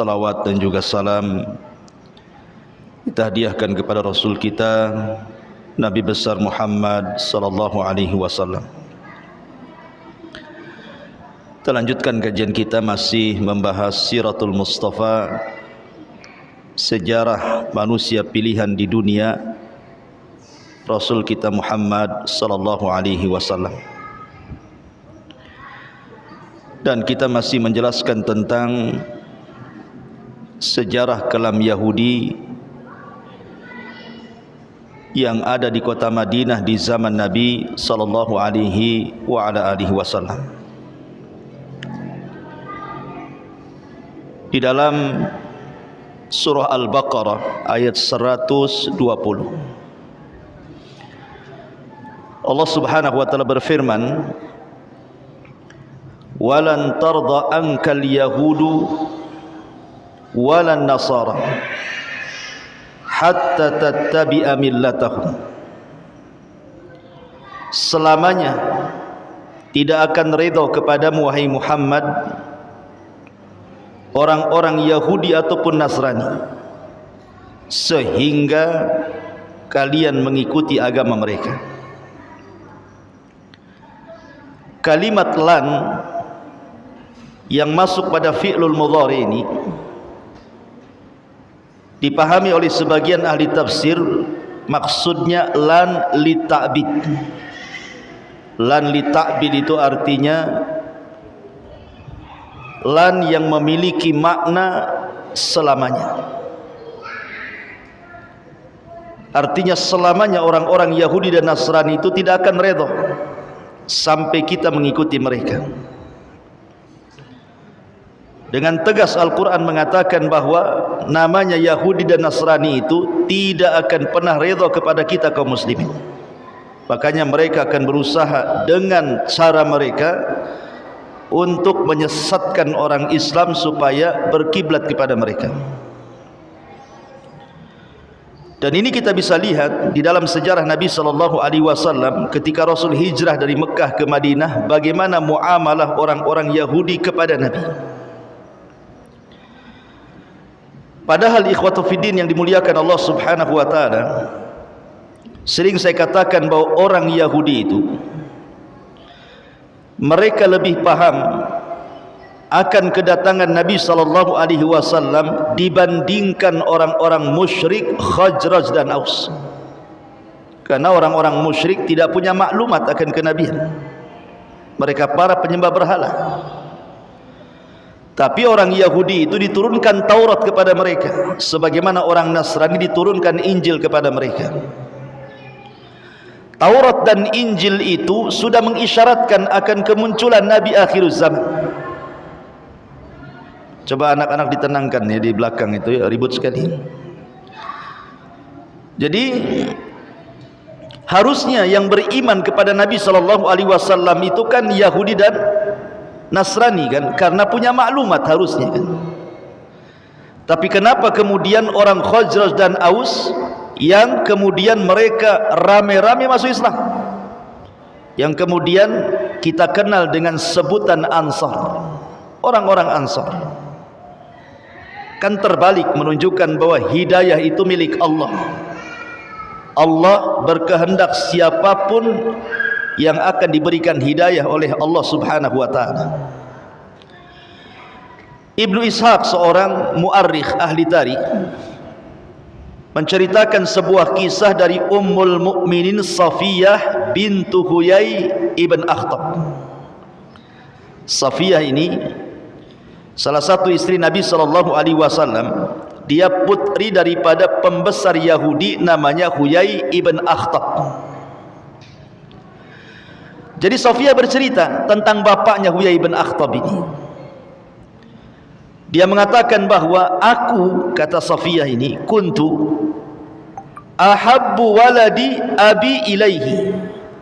salawat dan juga salam kita hadiahkan kepada Rasul kita Nabi besar Muhammad sallallahu alaihi wasallam. Kita lanjutkan kajian kita masih membahas Siratul Mustafa, sejarah manusia pilihan di dunia, Rasul kita Muhammad sallallahu alaihi wasallam. Dan kita masih menjelaskan tentang sejarah kelam Yahudi yang ada di kota Madinah di zaman Nabi sallallahu alaihi wasallam. Di dalam surah Al-Baqarah ayat 120, Allah Subhanahu wa taala berfirman, "Walan tarda ankal yahudu walan nasara hatta tattabi'a millatahum." Selamanya tidak akan redha kepadamu wahai Muhammad orang-orang Yahudi ataupun Nasrani sehingga kalian mengikuti agama mereka. Kalimat lan yang masuk pada fi'lul mudhari ini dipahami oleh sebagian ahli tafsir, maksudnya lan li ta'bid. Lan li ta'bid itu artinya lan yang memiliki makna selamanya. Artinya selamanya orang-orang Yahudi dan Nasrani itu tidak akan redha sampai kita mengikuti mereka. Dengan tegas Al-Quran mengatakan bahwa namanya Yahudi dan Nasrani itu tidak akan pernah redha kepada kita kaum muslimin. Makanya mereka akan berusaha dengan cara mereka untuk menyesatkan orang Islam supaya berkiblat kepada mereka. Dan ini kita bisa lihat di dalam sejarah Nabi sallallahu alaihi wasallam ketika Rasul hijrah dari Mekah ke Madinah, bagaimana muamalah orang-orang Yahudi kepada Nabi. Padahal ikhwatu fiddin yang dimuliakan Allah Subhanahu wa taala, sering saya katakan bahwa orang Yahudi itu mereka lebih paham akan kedatangan Nabi sallallahu alaihi wasallam dibandingkan orang-orang musyrik Khazraj dan Aus. Karena orang-orang musyrik tidak punya maklumat akan kenabian. Mereka para penyembah berhala. Tapi orang Yahudi itu diturunkan Taurat kepada mereka, sebagaimana orang Nasrani diturunkan Injil kepada mereka. Taurat dan Injil itu sudah mengisyaratkan akan kemunculan Nabi akhir zaman. Coba anak-anak ditenangkan ya, di belakang itu ya, ribut sekali. Jadi harusnya yang beriman kepada Nabi sallallahu alaihi wasallam itu kan Yahudi dan Nasrani kan, karena punya maklumat harusnya kan. Tapi kenapa kemudian orang Khazraj dan Aus yang kemudian mereka rame-rame masuk Islam, yang kemudian kita kenal dengan sebutan Ansar, orang-orang Ansar, kan terbalik, menunjukkan bahwa hidayah itu milik Allah. Allah berkehendak siapapun yang akan diberikan hidayah oleh Allah Subhanahu wa taala. Ibnu Ishaq, seorang muarrikh ahli tarikh, menceritakan sebuah kisah dari Ummul Mukminin Safiyah bintu Huyai ibn Akhtab. Safiyah ini salah satu istri Nabi sallallahu alaihi wasallam. Dia putri daripada pembesar Yahudi namanya Huyai ibn Akhtab. Jadi Safiyah bercerita tentang bapaknya Huyai bin Akhtab ini. Dia mengatakan bahwa aku, kata Safiyah ini, kuntu ahabbu waladi abi ilaihi.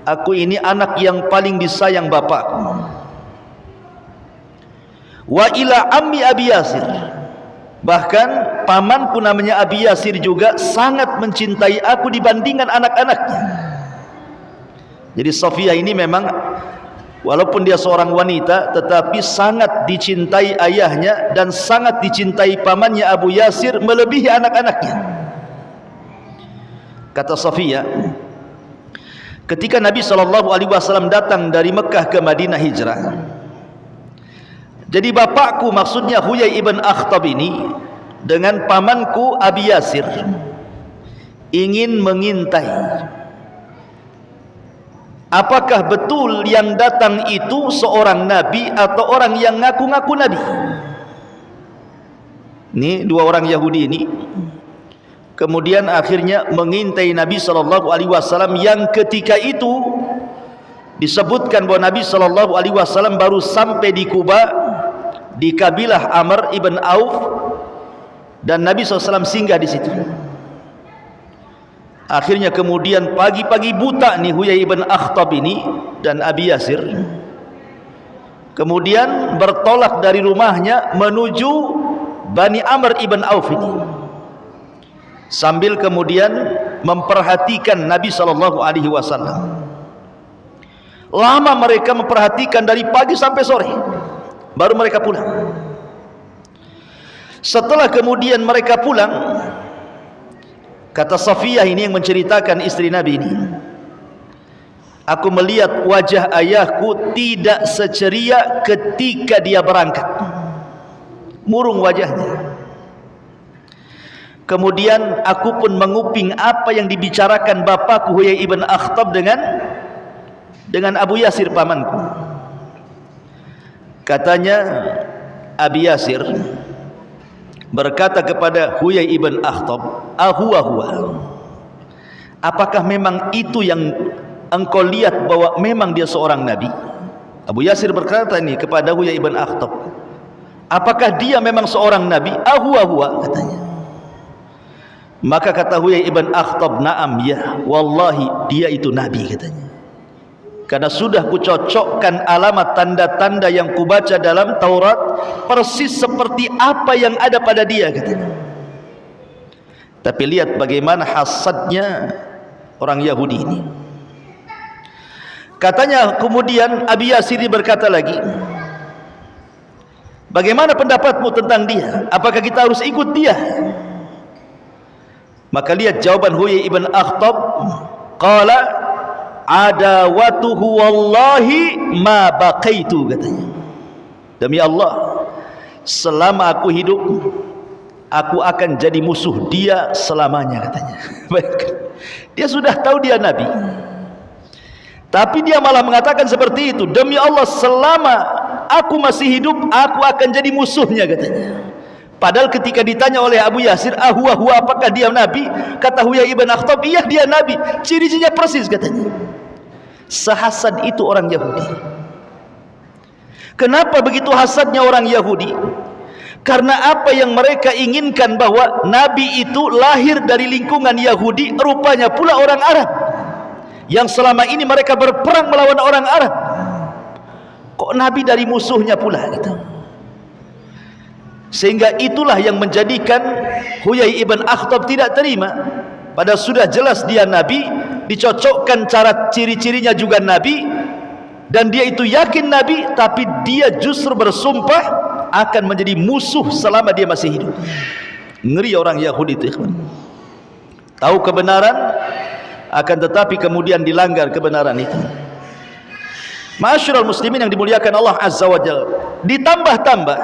Aku ini anak yang paling disayang bapakku. Wa ila ammi Abi Yasir. Bahkan pamanku namanya Abi Yasir juga sangat mencintai aku dibandingkan anak-anaknya. Jadi Safiyah ini memang Walaupun dia seorang wanita, tetapi sangat dicintai ayahnya dan sangat dicintai pamannya Abu Yasir melebihi anak-anaknya. Kata Safiyah, ketika Nabi SAW datang dari Mekah ke Madinah hijrah, jadi bapakku, maksudnya Huyai ibn Akhtab ini, dengan pamanku Abi Yasir ingin mengintai apakah betul yang datang itu seorang nabi atau orang yang ngaku-ngaku nabi. Ini dua orang Yahudi ini kemudian akhirnya mengintai Nabi SAW, yang ketika itu disebutkan bahwa Nabi SAW baru sampai di Kuba, di kabilah Amr ibn Auf, dan Nabi SAW singgah di situ. Akhirnya kemudian pagi-pagi buta nih Huyai ibn Akhtab ini dan Abi Yasir kemudian bertolak dari rumahnya menuju Bani Amr ibn Auf ini, sambil kemudian memperhatikan Nabi SAW. Lama mereka memperhatikan, dari pagi sampai sore, baru mereka pulang. Setelah kemudian mereka pulang, kata Safiyah ini yang menceritakan, istri Nabi ini, aku melihat wajah ayahku tidak seceria ketika dia berangkat, murung wajahnya. Kemudian aku pun menguping apa yang dibicarakan bapakku Huyai ibn Akhtab dengan Abu Yasir pamanku. Katanya Abi Yasir berkata kepada Huyai ibn Akhtab, huwa, apakah memang itu yang engkau lihat bahwa memang dia seorang nabi? Abu Yasir berkata ini kepada Huyai ibn Akhtab, apakah dia memang seorang nabi? Huwa, katanya. Maka kata Huyai ibn Akhtab, na'am, ya, wallahi dia itu nabi, katanya. Karena sudah kucocokkan alamat tanda-tanda yang kubaca dalam Taurat persis seperti apa yang ada pada dia, katanya. Tapi lihat bagaimana hasadnya orang Yahudi ini. Katanya kemudian Abi Yasir berkata lagi, bagaimana pendapatmu tentang dia? Apakah kita harus ikut dia? Maka lihat jawaban Huyai ibn Akhtab, qala adawatuhu wallahi ma baqaitu, katanya. Demi Allah, selama aku hidup, aku akan jadi musuh dia selamanya, katanya. Dia sudah tahu dia nabi, tapi dia malah mengatakan seperti itu. Demi Allah, selama aku masih hidup, aku akan jadi musuhnya, katanya. Padahal ketika ditanya oleh Abu Yasir, huwa, apakah dia nabi? Kata Huyai ibn Akhtab, iya dia nabi, ciri-cirinya persis, katanya. Sehasad itu orang Yahudi. Kenapa begitu hasadnya orang Yahudi? Karena apa yang mereka inginkan, bahwa nabi itu lahir dari lingkungan Yahudi, rupanya pula orang Arab, yang selama ini mereka berperang melawan orang Arab. Kok nabi dari musuhnya pula, gitu. Sehingga itulah yang menjadikan Huyai ibn Akhtab tidak terima. Padahal sudah jelas dia nabi, dicocokkan cara ciri-cirinya juga nabi, dan dia itu yakin nabi, tapi dia justru bersumpah akan menjadi musuh selama dia masih hidup. Ngeri orang Yahudi itu, ikhwan. Tahu kebenaran, akan tetapi kemudian dilanggar kebenaran itu. Ma'asyiral muslimin yang dimuliakan Allah Azza wa Jalla, ditambah-tambah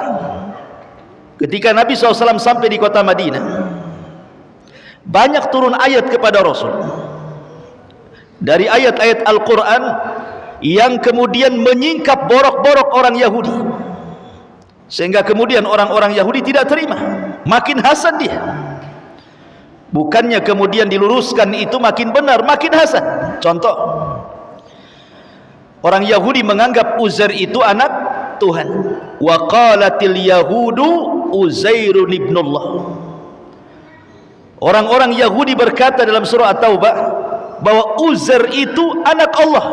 ketika Nabi SAW sampai di kota Madinah, banyak turun ayat kepada Rasul dari ayat-ayat Al-Quran yang kemudian menyingkap borok-borok orang Yahudi, sehingga kemudian orang-orang Yahudi tidak terima, makin hasad dia. Bukannya kemudian diluruskan itu makin benar, makin hasad. Contoh, orang Yahudi menganggap Uzair itu anak Tuhan. Wa qalatil yahudu Uzairun ibnullah. Orang-orang Yahudi berkata dalam surah At-Taubah bahwa Uzair itu anak Allah.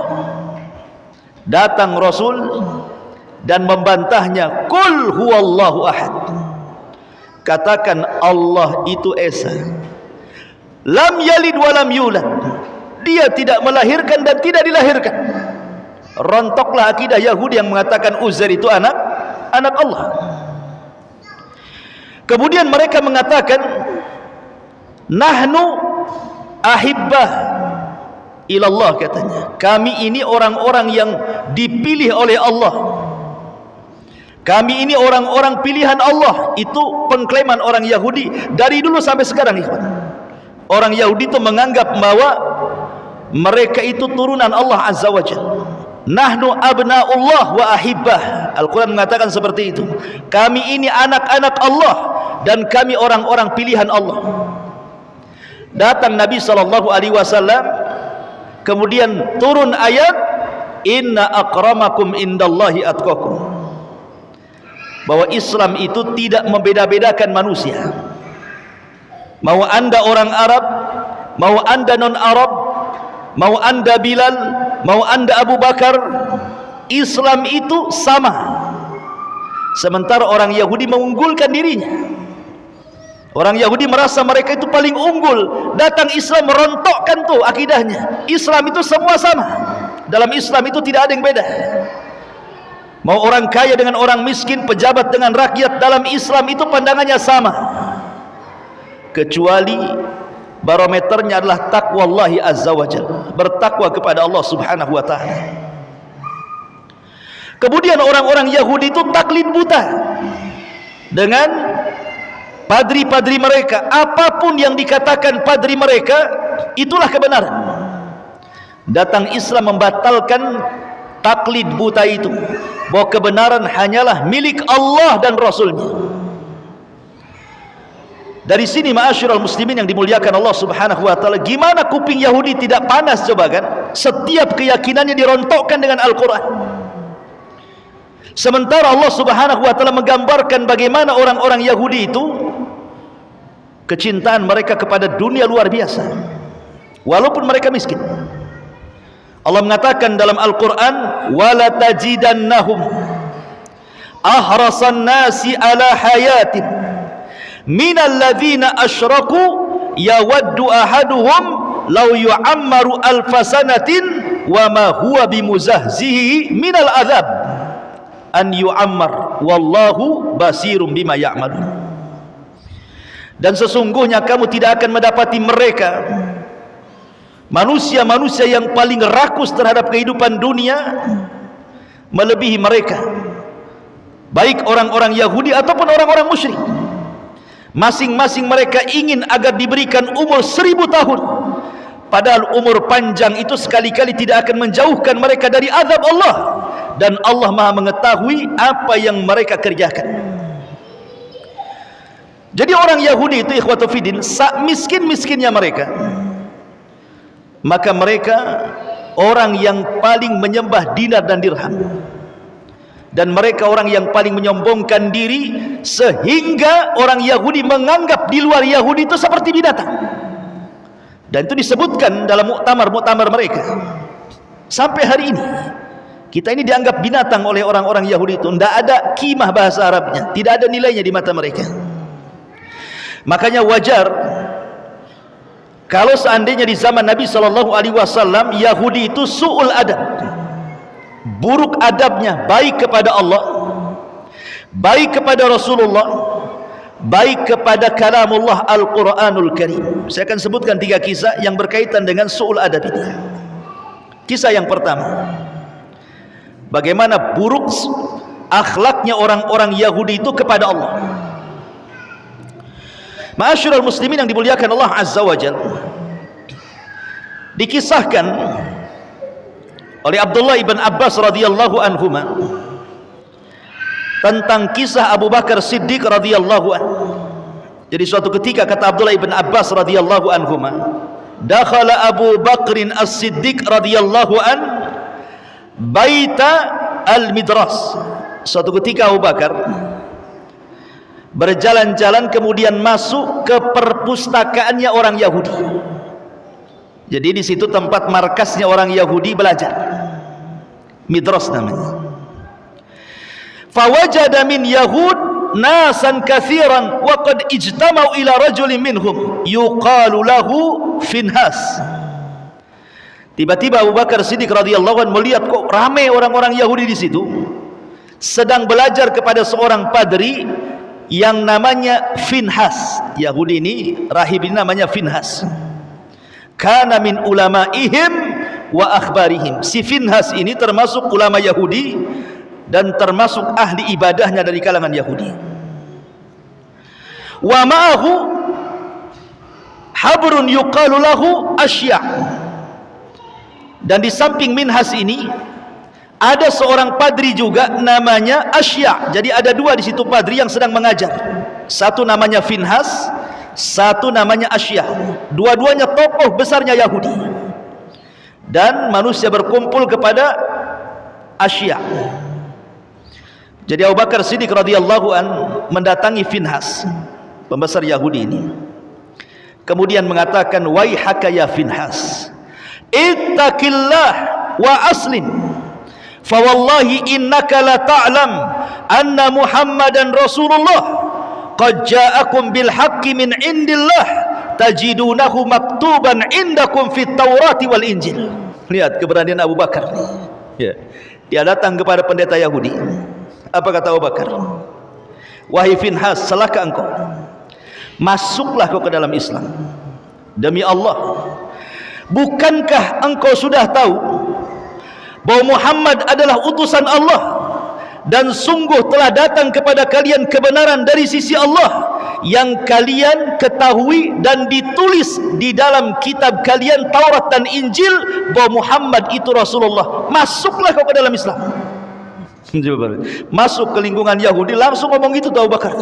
Datang Rasul dan membantahnya, qul huwallahu ahad, katakan Allah itu esa, lam yalid walam yulad, dia tidak melahirkan dan tidak dilahirkan. rontoklah akidah Yahudi yang mengatakan Uzair itu anak Allah. Kemudian mereka mengatakan nahnu ahibbah ilallah, katanya kami ini orang-orang yang dipilih oleh Allah, kami ini orang-orang pilihan Allah. Itu pengklaiman orang Yahudi dari dulu sampai sekarang. Orang Yahudi itu menganggap bahwa mereka itu turunan Allah Azza wa Jalla. Nahnu abna'ullah wa ahibbah. Al-Quran mengatakan seperti itu. Kami ini anak-anak Allah dan kami orang-orang pilihan Allah. Datang Nabi SAW, kemudian turun ayat inna akramakum indallahi atqakum, bahwa Islam itu tidak membeda-bedakan manusia. Mau anda orang Arab, mau anda non-Arab, mau anda Bilal, mau anda Abu Bakar, Islam itu sama. Sementara orang Yahudi mengunggulkan dirinya. Orang Yahudi merasa mereka itu paling unggul. Datang Islam merontokkan tuh akidahnya. Islam itu semua sama. Dalam Islam itu tidak ada yang beda. Mau orang kaya dengan orang miskin, pejabat dengan rakyat, dalam Islam itu pandangannya sama. Kecuali barometernya adalah taqwallahi azza wa jalla, bertakwa kepada Allah subhanahu wa ta'ala. Kemudian orang-orang Yahudi itu taklid buta dengan padri-padri mereka. Apapun yang dikatakan padri mereka, itulah kebenaran. Datang Islam membatalkan taklid buta itu, bahwa kebenaran hanyalah milik Allah dan Rasulnya. Dari sini ma'asyiral muslimin yang dimuliakan Allah subhanahu wa ta'ala, gimana kuping Yahudi tidak panas coba kan? Setiap keyakinannya dirontokkan dengan Al-Quran. Sementara Allah subhanahu wa ta'ala menggambarkan bagaimana orang-orang Yahudi itu kecintaan mereka kepada dunia luar biasa, walaupun mereka miskin. Allah mengatakan dalam Al-Quran, wala tajidannahum ahrasan nasi ala hayatin minal ladzina asyraku yawaddu ahaduhum law yu'ammaru alfasanatin wa ma huwa bimuzahzihi minal azab an yu'ammar wallahu basirum bima ya'malun. Dan sesungguhnya kamu tidak akan mendapati mereka, manusia-manusia yang paling rakus terhadap kehidupan dunia, melebihi mereka, baik orang-orang Yahudi ataupun orang-orang musyrik. Masing-masing mereka ingin agar diberikan umur 1000 tahun, padahal umur panjang itu sekali-kali tidak akan menjauhkan mereka dari azab Allah, dan Allah Maha mengetahui apa yang mereka kerjakan. Jadi orang Yahudi itu ikhwatu fiddin, miskin-miskinnya mereka, maka mereka orang yang paling menyembah dinar dan dirham, dan mereka orang yang paling menyombongkan diri, sehingga orang Yahudi menganggap di luar Yahudi itu seperti binatang. Dan itu disebutkan dalam muktamar-muktamar mereka. Sampai hari ini kita ini dianggap binatang oleh orang-orang Yahudi itu. Tidak ada kimah bahasa Arabnya, tidak ada nilainya di mata mereka. Makanya wajar kalau seandainya di zaman Nabi SAW Yahudi itu su'ul adab, buruk adabnya, baik kepada Allah, baik kepada Rasulullah, baik kepada kalamullah Al-Quranul Karim. Saya akan sebutkan 3 kisah yang berkaitan dengan su'ul adab ini. Kisah yang pertama, bagaimana buruk akhlaknya orang-orang Yahudi itu kepada Allah. Ma'asyiral muslimin yang dimuliakan Allah Azza wa Jalla, dikisahkan oleh Abdullah ibn Abbas radhiyallahu anhuma tentang kisah Abu Bakar Siddiq radhiyallahu anhu. Jadi suatu ketika kata Abdullah ibn Abbas radhiyallahu anhuma, dakhala Abu Bakrin as-Siddiq radhiyallahu an baita al-midras. Suatu ketika Abu Bakar berjalan-jalan kemudian masuk ke perpustakaannya orang Yahudi. Jadi di situ tempat markasnya orang Yahudi belajar, midras namanya. Fawajada min Yahud nasan katsiran wa qad ijtama'u ila rajulin minhum yuqalu lahu Finhas. Tiba-tiba Abu Bakar Siddiq radhiyallahu anhu melihat kok ramai orang-orang Yahudi di situ, sedang belajar kepada seorang padri yang namanya Finhas. Yahudi ini, rahib ini namanya Finhas. Kana min ulamaihim wa akhbarihim. Si Finhas ini termasuk ulama Yahudi dan termasuk ahli ibadahnya dari kalangan Yahudi. Wa ma'ahu habrun yuqalu lahu Asya'. Dan di samping Minhas ini ada seorang padri juga namanya Asya'. Jadi ada dua di situ padri yang sedang mengajar. Satu namanya Finhas, satu namanya Asya'. Dua-duanya tokoh besarnya Yahudi. Dan manusia berkumpul kepada Asya'. Jadi Abu Bakar Siddiq radhiyallahu an mendatangi Finhas, pembesar Yahudi ini. Kemudian mengatakan, "Waihaka ya Finhas, ittaqillah wa aslim, fa wallahi innaka la ta'lam anna Muhammadan Rasulullah qad ja'akum bil haqqi min indillah tajidunahu maktuban indakum fit Taurati wal Injil." Lihat keberanian Abu Bakar. Ya. Dia datang kepada pendeta Yahudi. Apa kata Abu Bakar? "Wahai Finhas, celaka engkau. Masuklah kau ke dalam Islam. Demi Allah, bukankah engkau sudah tahu bahwa Muhammad adalah utusan Allah dan sungguh telah datang kepada kalian kebenaran dari sisi Allah yang kalian ketahui dan ditulis di dalam kitab kalian Taurat dan Injil bahwa Muhammad itu Rasulullah. Masuklah kau ke dalam Islam." Masuk ke lingkungan Yahudi langsung ngomong itu Abu Bakar.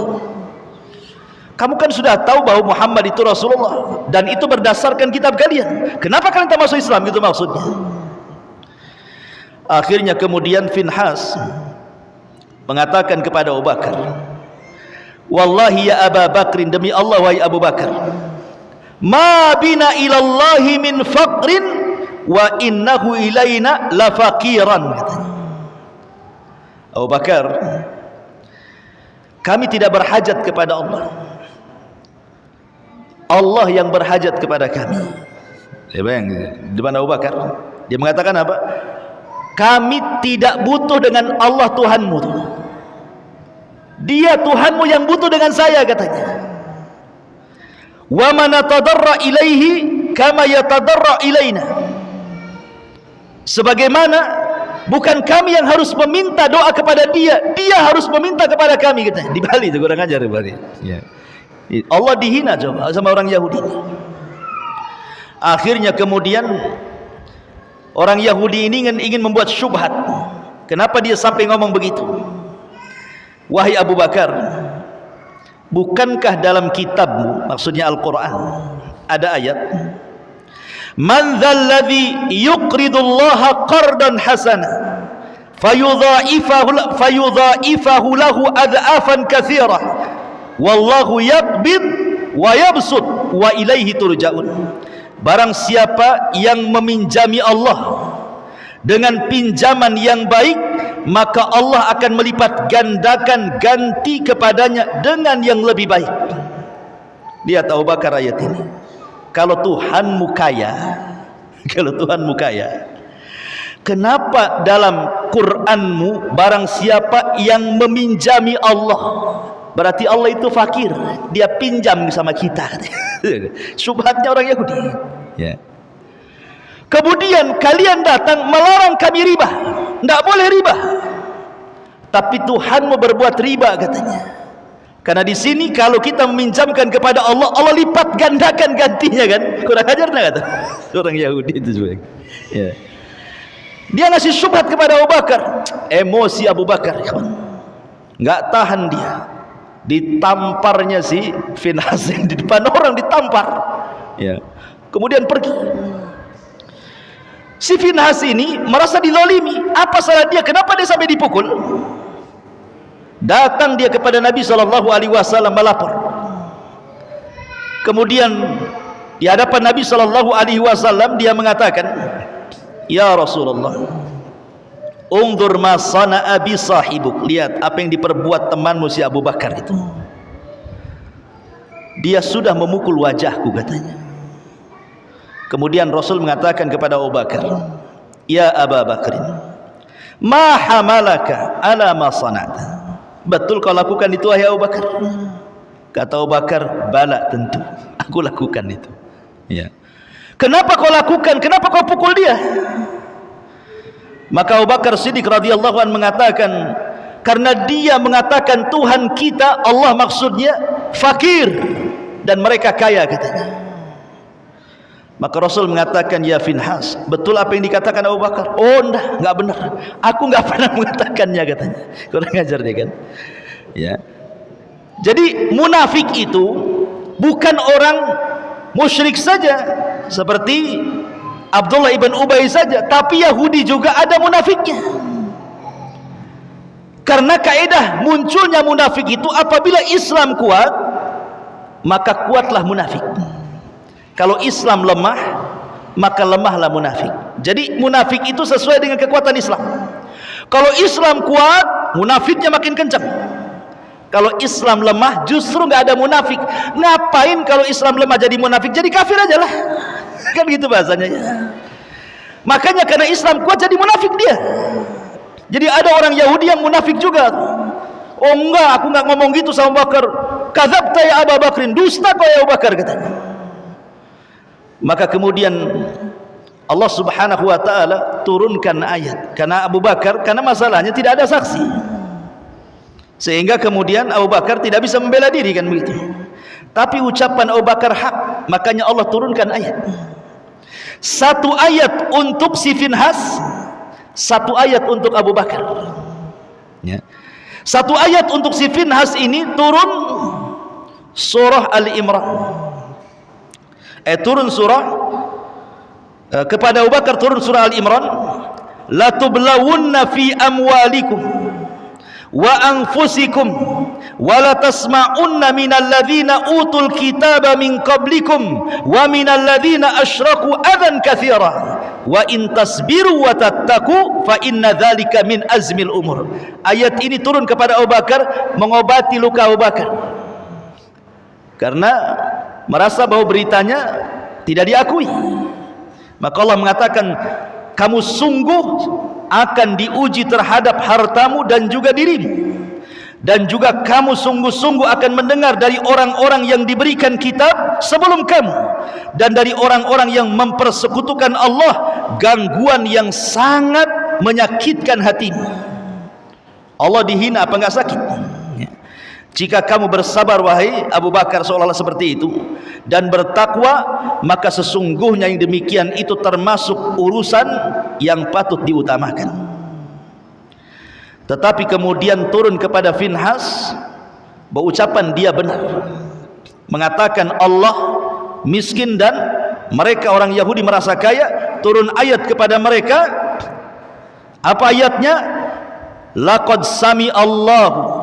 Kamu kan sudah tahu bahwa Muhammad itu Rasulullah dan itu berdasarkan kitab kalian. Kenapa kalian tak masuk Islam? Itu maksudnya. Akhirnya kemudian Finhas mengatakan kepada Abu Bakar, "Wallahi ya Abu Bakrin, demi Allah wahai Abu Bakar, ma bina ilallahi min faqrin wa innahu ilaina la faqiran." Abu Bakar, kami tidak berhajat kepada Allah. Allah yang berhajat kepada kami. Ya, bayang depan Abu Bakar, dia mengatakan apa? Kami tidak butuh dengan Allah Tuhanmu. Dia Tuhanmu yang butuh dengan saya, katanya. Wa man tadarra ilaihi kama yatadarra ilaina. Sebagaimana bukan kami yang harus meminta doa kepada dia, dia harus meminta kepada kami, katanya. Di Bali itu kurang ajar di Bali. Ya. Allah dihina coba sama orang Yahudi. Akhirnya kemudian orang Yahudi ini ingin membuat syubhat. Kenapa dia sampai ngomong begitu? Wahai Abu Bakar, bukankah dalam kitabmu, maksudnya Al-Quran, ada ayat, "Man dzalladzi yuqridullaha qardan hasana fayudha'ifahu lahu adhafan katsira wallahu yaqbid wa yabsut wa ilaihi turja'un." Barang siapa yang meminjami Allah dengan pinjaman yang baik, maka Allah akan melipat gandakan ganti kepadanya dengan yang lebih baik. Lihat Abu Bakar ayat ini. Kalau Tuhanmu kaya, kalau Tuhanmu kaya, kenapa dalam Qur'anmu barang siapa yang meminjami Allah, berarti Allah itu fakir, dia pinjam sama kita. Syubhatnya orang Yahudi. Ya. Kemudian kalian datang melarang kami riba. Tidak boleh riba. Tapi Tuhanmu berbuat riba, katanya. Karena di sini kalau kita meminjamkan kepada Allah, Allah lipat gandakan gantinya, kan? Kurang ajar enggak, kata orang Yahudi itu juga. Ya. Dia ngasih syubhat kepada Abu Bakar. Emosi Abu Bakar, nggak tahan dia. Ditamparnya si Finhas di depan orang, ditampar. Ya. Kemudian pergi. Si Finhas ini merasa dizalimi. Apa salah dia? Kenapa dia sampai dipukul? Datang dia kepada Nabi SAW melapor. Kemudian di hadapan Nabi SAW dia mengatakan, "Ya Rasulullah, unzur ma sana'a bi sahibuk." Lihat apa yang diperbuat temanmu si Abu Bakar itu. Dia sudah memukul wajahku, katanya. Kemudian Rasul mengatakan kepada Abu Bakar, "Ya Abu Bakar, ma hamalaka ala ma sana'ta?" Betul kau lakukan itu wahai Abu Bakar? Kata Abu Bakar, "Bala, tentu. Aku lakukan itu." Ya. Kenapa kau lakukan? Kenapa kau pukul dia? Maka Abu Bakar Siddiq radhiyallahu anhu mengatakan, karena dia mengatakan Tuhan kita, Allah maksudnya, fakir dan mereka kaya, katanya. Maka Rasul mengatakan, "Ya Finhas, betul apa yang dikatakan Abu Bakar?" "Oh, enggak benar. Aku enggak pernah mengatakannya," katanya. Kurang ajar dia kan. Ya. Jadi munafik itu bukan orang musyrik saja seperti Abdullah ibn Ubay saja, tapi Yahudi juga ada munafiknya. Karena kaidah munculnya munafik itu apabila Islam kuat, maka kuatlah munafik. Kalau Islam lemah, maka lemahlah munafik. Jadi munafik itu sesuai dengan kekuatan Islam. Kalau Islam kuat, munafiknya makin kencang. Kalau Islam lemah, justru nggak ada munafik. Ngapain kalau Islam lemah jadi munafik? Jadi kafir aja lah. Kan gitu bahasanya. Makanya karena Islam kuat jadi munafik dia. Jadi ada orang Yahudi yang munafik juga. "Oh enggak, aku enggak ngomong gitu sama Bakar." "Kadzabta ya Abu Bakrin, dusta kau ya Abu Bakar," katanya. Maka kemudian Allah Subhanahu wa taala turunkan ayat karena Abu Bakar, karena masalahnya tidak ada saksi. Sehingga kemudian Abu Bakar tidak bisa membela diri, kan begitu. Tapi ucapan Abu Bakar hak, makanya Allah turunkan ayat. Satu ayat untuk si Finhas, satu ayat untuk Abu Bakar. Ya. Satu ayat untuk si Finhas ini turun surah Al-Imran. Turun surah kepada Abu Bakar turun surah Al-Imran, "La tublawunna fi amwalikum wa anfusikum wa la tasma'unna minal ladzina utul kitaba min qablikum wa minal ladzina asyraku adzan katsira wa in tasbiru wa tattaqu fa inna dzalika min azmil umur." Ayat ini turun kepada Abu Bakar mengobati luka Abu Bakar karena merasa bahwa beritanya tidak diakui. Maka Allah mengatakan, "Kamu sungguh akan diuji terhadap hartamu dan juga dirimu, dan juga kamu sungguh-sungguh akan mendengar dari orang-orang yang diberikan kitab sebelum kamu, dan dari orang-orang yang mempersekutukan Allah gangguan yang sangat menyakitkan hatimu." Allah dihina apa enggak sakit? Jika kamu bersabar wahai Abu Bakar seolah-olah seperti itu dan bertakwa, maka sesungguhnya yang demikian itu termasuk urusan yang patut diutamakan. Tetapi kemudian turun kepada Finhas, berucapan dia benar, mengatakan Allah miskin dan mereka orang Yahudi merasa kaya. Turun ayat kepada mereka. Apa ayatnya? "Laqad sami Allahu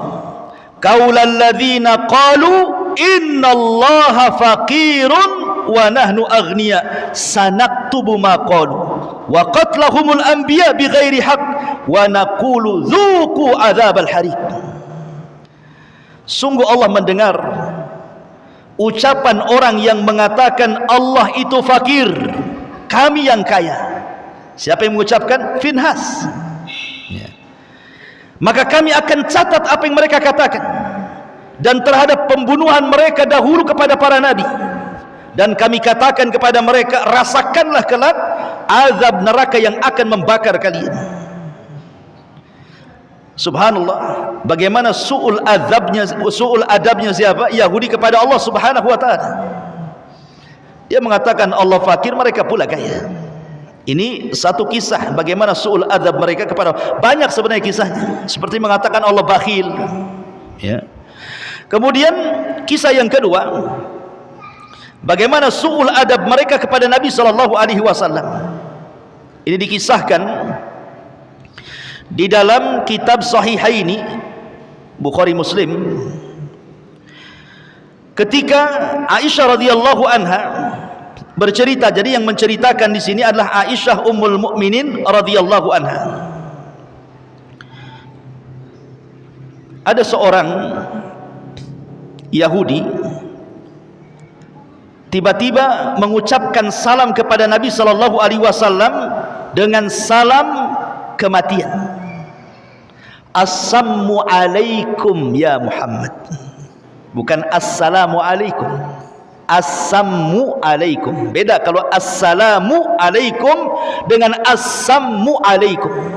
qaulal ladzina qalu innallaha faqirun wa nahnu aghnia sanaktubu ma qalu wa qatlahumul anbiya bighairi haqq wa naqulu dzuqu adzabal hariq." Sungguh Allah mendengar ucapan orang yang mengatakan Allah itu fakir, kami yang kaya. Siapa yang mengucapkan? Finhas. Maka kami akan catat apa yang mereka katakan, dan terhadap pembunuhan mereka dahulu kepada para nabi, dan kami katakan kepada mereka, rasakanlah kelak azab neraka yang akan membakar kalian. Subhanallah, bagaimana su'ul adabnya siapa? Yahudi kepada Allah Subhanahu wa ta'ala. Dia mengatakan Allah fakir, mereka pula kaya. Ini satu kisah bagaimana su'ul adab mereka kepada, banyak sebenarnya kisahnya, seperti mengatakan Allah bakhil, ya. Kemudian kisah yang kedua, bagaimana su'ul adab mereka kepada Nabi SAW. Ini dikisahkan di dalam kitab Sahihaini, Bukhari Muslim, ketika Aisyah radhiyallahu anha bercerita. Jadi yang menceritakan di sini adalah Aisyah Ummul Mukminin radhiyallahu anha. Ada seorang Yahudi tiba-tiba mengucapkan salam kepada Nabi sallallahu alaihi wasallam dengan salam kematian. Assalamu alaikum ya Muhammad. Bukan assalamu alaikum. Assamu alaikum. Beda kalau assalamu alaikum dengan assamu alaikum.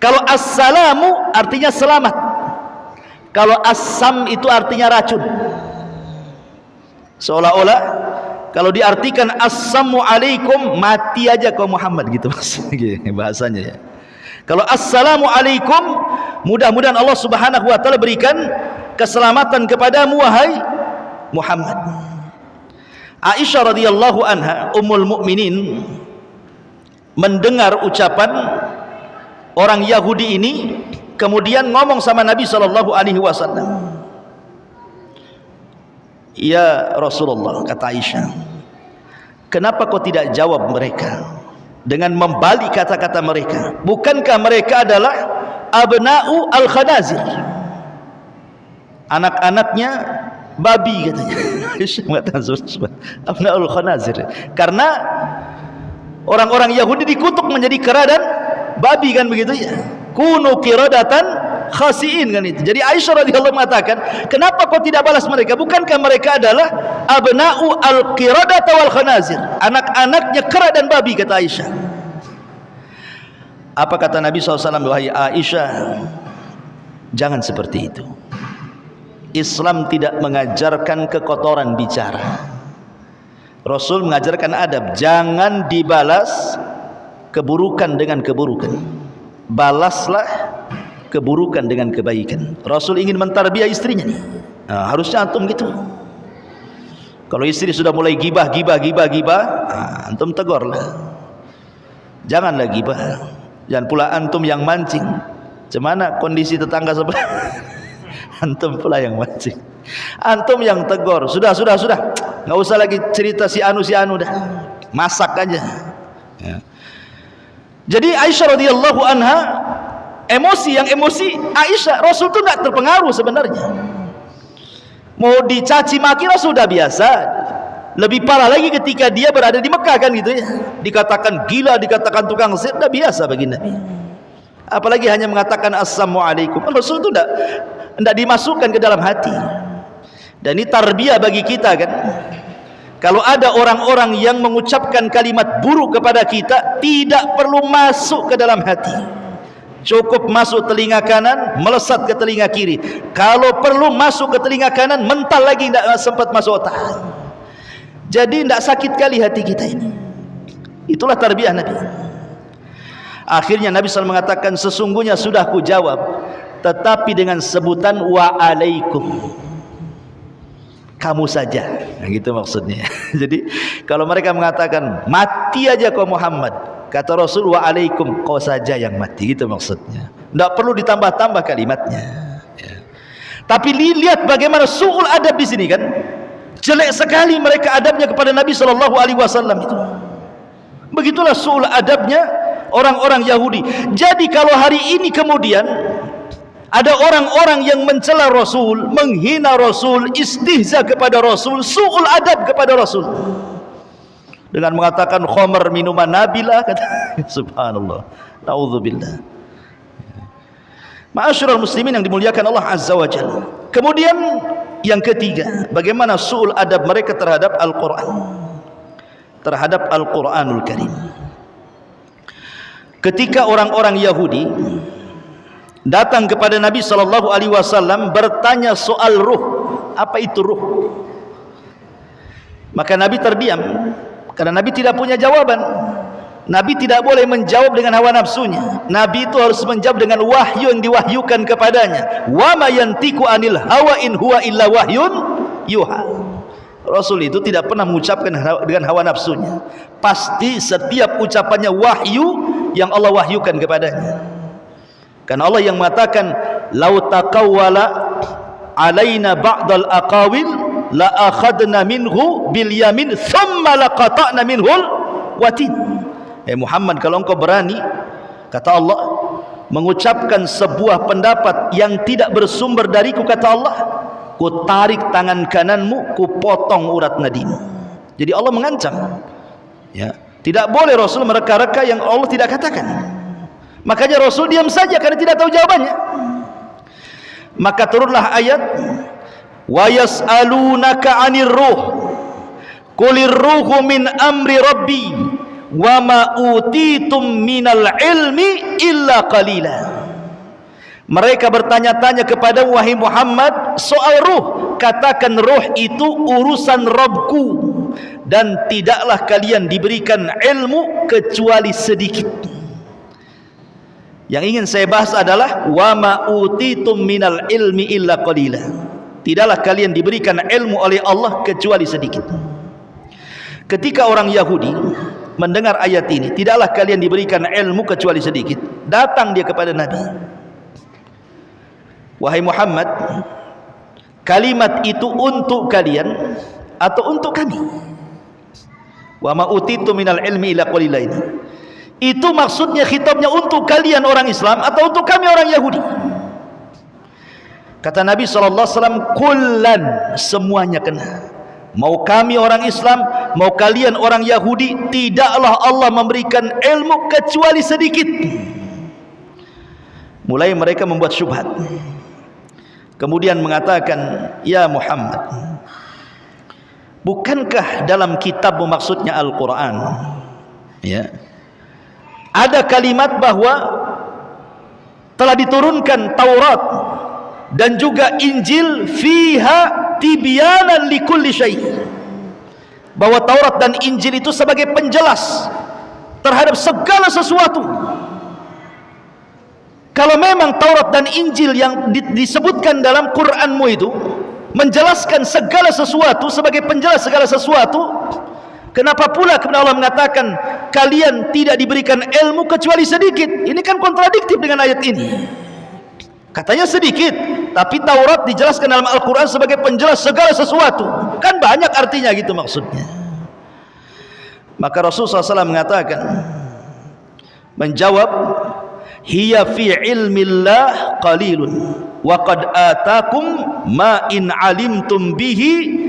Kalau assalamu artinya selamat. Kalau assam itu artinya racun. Seolah-olah kalau diartikan assamu alaikum, mati aja kau Muhammad gitu bahasanya ya. Kalau assalamu alaikum, mudah-mudahan Allah Subhanahu wa taala berikan keselamatan kepadamu wahai Muhammad. Aisyah radhiyallahu anha, ummul mukminin, mendengar ucapan orang Yahudi ini, kemudian ngomong sama Nabi sallallahu alaihi wasallam. Ya Rasulullah, kata Aisyah, kenapa kau tidak jawab mereka dengan membalik kata-kata mereka? Bukankah mereka adalah abna'u al-khanazir, anak-anaknya babi katanya. Aisyah mengatakan abna'ul khanazir, karena orang-orang Yahudi dikutuk menjadi kera dan babi, kan begitu ya. Kunu qiradatan khasiin, kan itu. Jadi Aisyah radhiyallahu mengatakan, kenapa kau tidak balas mereka? Bukankah mereka adalah abna'u al-qiradata wal khanazir, anak-anaknya kera dan babi, kata Aisyah. Apa kata Nabi SAW? Wahai Aisyah, jangan seperti itu. Islam tidak mengajarkan kekotoran bicara. Rasul mengajarkan adab. Jangan dibalas keburukan dengan keburukan, balaslah keburukan dengan kebaikan. Rasul ingin mentarbiah istrinya nih. Nah, harusnya antum gitu. Kalau istri sudah mulai gibah, antum tegurlah. Janganlah gibah. Jangan pula antum yang mancing. Cemana kondisi tetangga sebelah? Antum pula yang mancing. Antum yang tegur. Sudah. Nggak usah lagi cerita si anu dah. Masak aja. Ya. Jadi Aisyah radhiyallahu anha emosi Aisyah. Rasul itu nggak terpengaruh sebenarnya. Mau dicaci maki Rasul sudah biasa. Lebih parah lagi ketika dia berada di Mekah, kan gitu ya. Dikatakan gila, dikatakan tukang sihir, sudah biasa bagi Nabi. Apalagi hanya mengatakan assalamualaikum. Rasul itu tidak dimasukkan ke dalam hati. Dan ini tarbiyah bagi kita, kan. Kalau ada orang-orang yang mengucapkan kalimat buruk kepada kita, tidak perlu masuk ke dalam hati. Cukup masuk telinga kanan, melesat ke telinga kiri. Kalau perlu masuk ke telinga kanan, mental lagi, tidak sempat masuk otak. Jadi tidak sakit kali hati kita ini. Itulah tarbiyah Nabi. Akhirnya Nabi SAW mengatakan, sesungguhnya sudah ku jawab, tetapi dengan sebutan wa'alaikum, kamu saja. Nah, gitu maksudnya. Jadi kalau mereka mengatakan mati aja kau Muhammad, kata Rasul wa'alaikum, kau saja yang mati. Gitu maksudnya. Tidak perlu ditambah-tambah kalimatnya ya. Tapi lihat bagaimana su'ul adab di sini, kan. Jelek sekali mereka adabnya kepada Nabi SAW itu. Begitulah su'ul adabnya orang-orang Yahudi. Jadi kalau hari ini kemudian ada orang-orang yang mencela Rasul, menghina Rasul, istihza kepada Rasul, su'ul adab kepada Rasul, dengan mengatakan khamar minuman nabilah, kata subhanallah, naudzubillah. Ma'asyiral muslimin yang dimuliakan Allah Azza wa Jalla. Kemudian yang ketiga, bagaimana su'ul adab mereka terhadap Al-Quran, terhadap Al-Quranul Karim. Ketika orang-orang Yahudi datang kepada Nabi SAW bertanya soal ruh, apa itu ruh? Maka Nabi terdiam, karena Nabi tidak punya jawaban. Nabi tidak boleh menjawab dengan hawa nafsunya. Nabi itu harus menjawab dengan wahyu yang diwahyukan kepadanya. Wa ma yantiqu anil hawa in huwa illa wahyun yuha. Rasul itu tidak pernah mengucapkan dengan hawa nafsunya. Pasti setiap ucapannya wahyu yang Allah wahyukan kepadanya. Karena Allah yang mengatakan, "Lau taqawwala alaina ba'dal aqawil la akhadna minhu bil yamin thumma laqata'na minhul watin." Muhammad, kalau engkau berani, kata Allah, mengucapkan sebuah pendapat yang tidak bersumber dariku, kata Allah, ku tarik tangan kananmu, ku potong urat nadimu. Jadi Allah mengancam, ya, tidak boleh Rasul mereka-reka yang Allah tidak katakan. Makanya Rasul diam saja karena tidak tahu jawabannya. Maka turunlah ayat, wa yas'alunaka 'anir ruh qulir ruhu min amri rabbi wa ma utitum minal ilmi illa qalila. Mereka bertanya-tanya kepada wahai Muhammad soal ruh, katakan ruh itu urusan Rabbku dan tidaklah kalian diberikan ilmu kecuali sedikit. Yang ingin saya bahas adalah wa ma utitum minal ilmi illa qalila. Tidaklah kalian diberikan ilmu oleh Allah kecuali sedikit. Ketika orang Yahudi mendengar ayat ini, tidaklah kalian diberikan ilmu kecuali sedikit, datang dia kepada Nabi, wahai Muhammad, kalimat itu untuk kalian atau untuk kami? Wa ma utitu minal ilmi illa qalila, itu maksudnya khitabnya untuk kalian orang Islam atau untuk kami orang Yahudi? Kata Nabi SAW, kullan, semuanya kena. Mau kami orang Islam, mau kalian orang Yahudi, tidaklah Allah memberikan ilmu kecuali sedikit. Mulai mereka membuat syubhat, kemudian mengatakan, ya Muhammad, bukankah dalam kitab maksudnya Al-Quran, ya, ada kalimat bahwa telah diturunkan Taurat dan juga Injil, fiha tibyanan likulli syai', bahwa Taurat dan Injil itu sebagai penjelas terhadap segala sesuatu. Kalau memang Taurat dan Injil yang disebutkan dalam Quranmu itu menjelaskan segala sesuatu sebagai penjelas segala sesuatu, kenapa pula kemudian Allah mengatakan kalian tidak diberikan ilmu kecuali sedikit? Ini kan kontradiktif dengan ayat ini. Katanya sedikit, tapi Taurat dijelaskan dalam Al-Quran sebagai penjelas segala sesuatu. Kan banyak artinya gitu maksudnya. Maka Rasulullah SAW mengatakan, menjawab, hiya fi ilmillah qalilun wa qad atakum ma in alimtum bihi